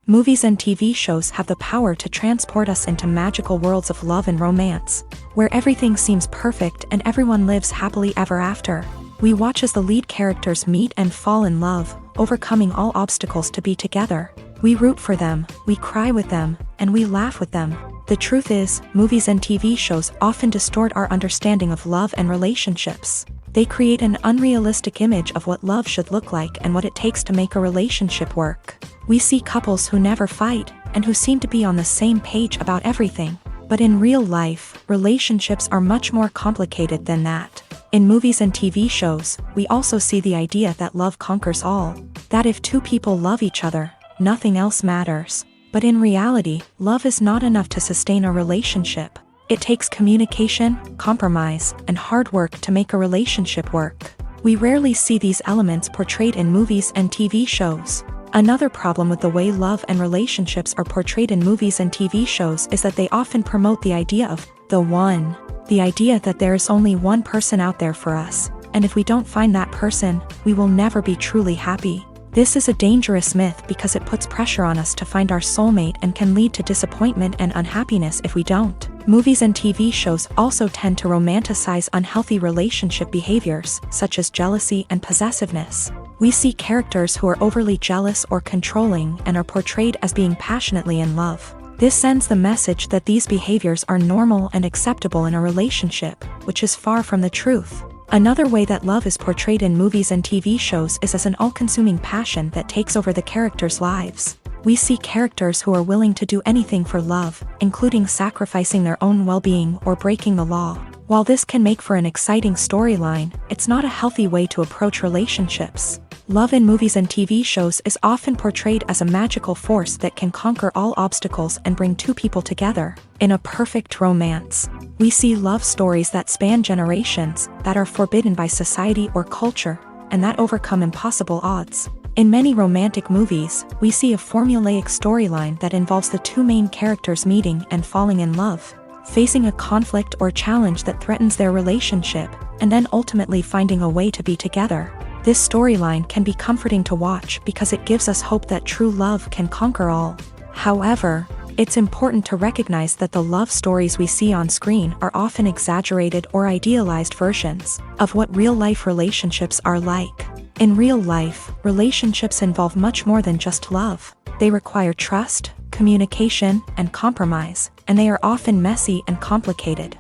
S1: Movies and TV shows have the power to transport us into magical worlds of love and romance, where everything seems perfect and everyone lives happily ever after. We watch as the lead characters meet and fall in love, overcoming all obstacles to be together. We root for them, we cry with them, and we laugh with them. The truth is, movies and TV shows often distort our understanding of love and relationships. They create an unrealistic image of what love should look like and what it takes to make a relationship work. We see couples who never fight, and who seem to be on the same page about everything. But in real life, relationships are much more complicated than that. In movies and TV shows, we also see the idea that love conquers all. That if two people love each other, nothing else matters. But in reality, love is not enough to sustain a relationship. It takes communication, compromise, and hard work to make a relationship work. We rarely see these elements portrayed in movies and TV shows. Another problem with the way love and relationships are portrayed in movies and TV shows is that they often promote the idea of the one. The idea that there is only one person out there for us, and if we don't find that person, we will never be truly happy. This is a dangerous myth because it puts pressure on us to find our soulmate and can lead to disappointment and unhappiness if we don't. Movies and TV shows also tend to romanticize unhealthy relationship behaviors, such as jealousy and possessiveness. We see characters who are overly jealous or controlling and are portrayed as being passionately in love. This sends the message that these behaviors are normal and acceptable in a relationship, which is far from the truth. Another way that love is portrayed in movies and TV shows is as an all-consuming passion that takes over the characters' lives. We see characters who are willing to do anything for love, including sacrificing their own well-being or breaking the law. While this can make for an exciting storyline, it's not a healthy way to approach relationships. Love in movies and TV shows is often portrayed as a magical force that can conquer all obstacles and bring two people together. In a perfect romance, we see love stories that span generations, that are forbidden by society or culture, and that overcome impossible odds. In many romantic movies, we see a formulaic storyline that involves the two main characters meeting and falling in love, facing a conflict or challenge that threatens their relationship, and then ultimately finding a way to be together. This storyline can be comforting to watch because it gives us hope that true love can conquer all. However, it's important to recognize that the love stories we see on screen are often exaggerated or idealized versions of what real-life relationships are like. In real life, relationships involve much more than just love. They require trust, communication, and compromise, and they are often messy and complicated.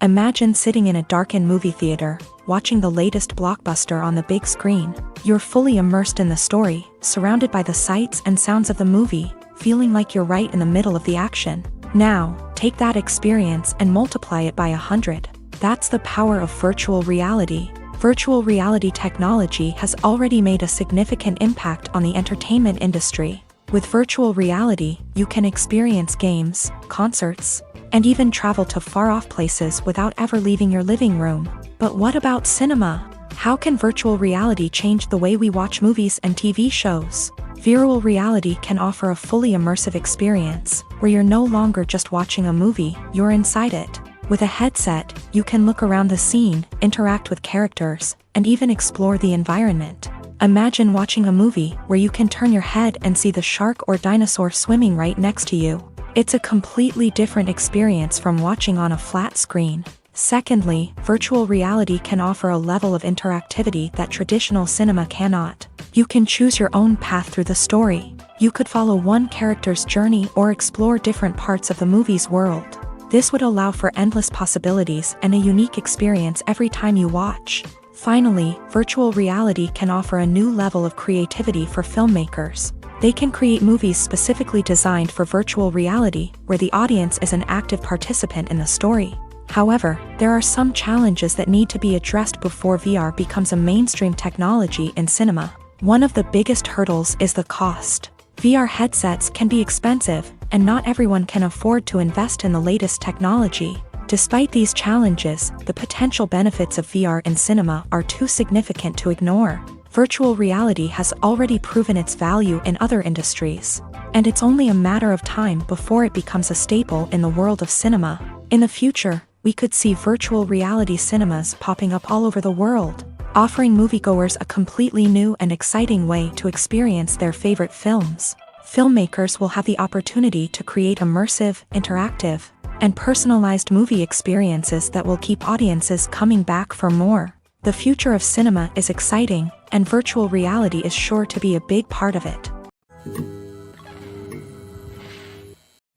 S1: Imagine sitting in a darkened movie theater, watching the latest blockbuster on the big screen. You're fully immersed in the story, surrounded by the sights and sounds of the movie, feeling like you're right in the middle of the action. Now, take that experience and multiply it by 100. That's the power of virtual reality. Virtual reality technology has already made a significant impact on the entertainment industry. With virtual reality, you can experience games, concerts, and even travel to far-off places without ever leaving your living room. But what about cinema? How can virtual reality change the way we watch movies and TV shows? Virtual reality can offer a fully immersive experience, where you're no longer just watching a movie, you're inside it. With a headset, you can look around the scene, interact with characters, and even explore the environment. Imagine watching a movie where you can turn your head and see the shark or dinosaur swimming right next to you. It's a completely different experience from watching on a flat screen. Secondly, virtual reality can offer a level of interactivity that traditional cinema cannot. You can choose your own path through the story. You could follow one character's journey or explore different parts of the movie's world. This would allow for endless possibilities and a unique experience every time you watch. Finally, virtual reality can offer a new level of creativity for filmmakers. They can create movies specifically designed for virtual reality, where the audience is an active participant in the story. However, there are some challenges that need to be addressed before VR becomes a mainstream technology in cinema. One of the biggest hurdles is the cost. VR headsets can be expensive, and not everyone can afford to invest in the latest technology. Despite these challenges, the potential benefits of VR in cinema are too significant to ignore. Virtual reality has already proven its value in other industries, and it's only a matter of time before it becomes a staple in the world of cinema. In the future, we could see virtual reality cinemas popping up all over the world, offering moviegoers a completely new and exciting way to experience their favorite films. Filmmakers will have the opportunity to create immersive, interactive, and personalized movie experiences that will keep audiences coming back for more. The future of cinema is exciting, and virtual reality is sure to be a big part of it.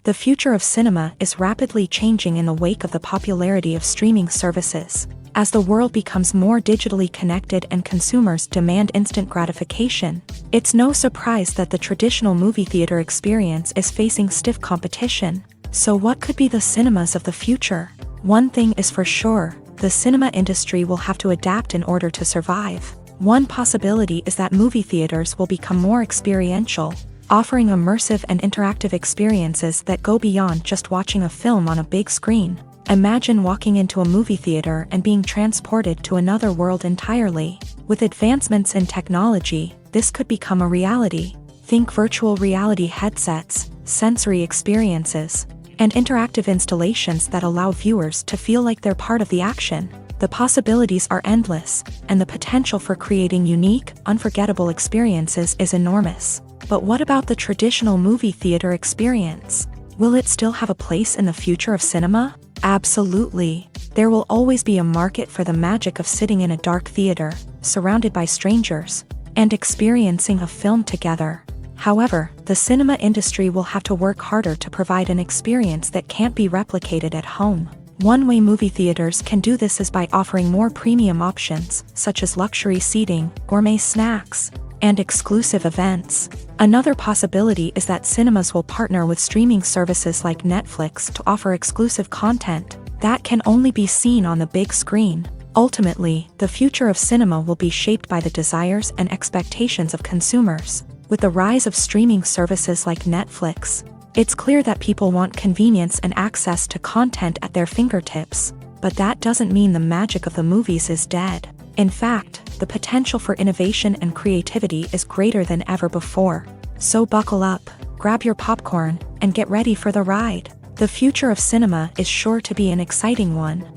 S1: The future of cinema is rapidly changing in the wake of the popularity of streaming services. As the world becomes more digitally connected and consumers demand instant gratification, it's no surprise that the traditional movie theater experience is facing stiff competition. So what could be the cinemas of the future? One thing is for sure, the cinema industry will have to adapt in order to survive. One possibility is that movie theaters will become more experiential, offering immersive and interactive experiences that go beyond just watching a film on a big screen. Imagine walking into a movie theater and being transported to another world entirely. With advancements in technology, this could become a reality. Think virtual reality headsets, sensory experiences, and interactive installations that allow viewers to feel like they're part of the action. The possibilities are endless, and the potential for creating unique, unforgettable experiences is enormous. But what about the traditional movie theater experience? Will it still have a place in the future of cinema? Absolutely. There will always be a market for the magic of sitting in a dark theater, surrounded by strangers, and experiencing a film together. However, the cinema industry will have to work harder to provide an experience that can't be replicated at home. One way movie theaters can do this is by offering more premium options, such as luxury seating, gourmet snacks, and exclusive events. Another possibility is that cinemas will partner with streaming services like Netflix to offer exclusive content that can only be seen on the big screen. Ultimately, the future of cinema will be shaped by the desires and expectations of consumers. With the rise of streaming services like Netflix, it's clear that people want convenience and access to content at their fingertips. But that doesn't mean the magic of the movies is dead. In fact, the potential for innovation and creativity is greater than ever before. So buckle up, grab your popcorn, and get ready for the ride. The future of cinema is sure to be an exciting one.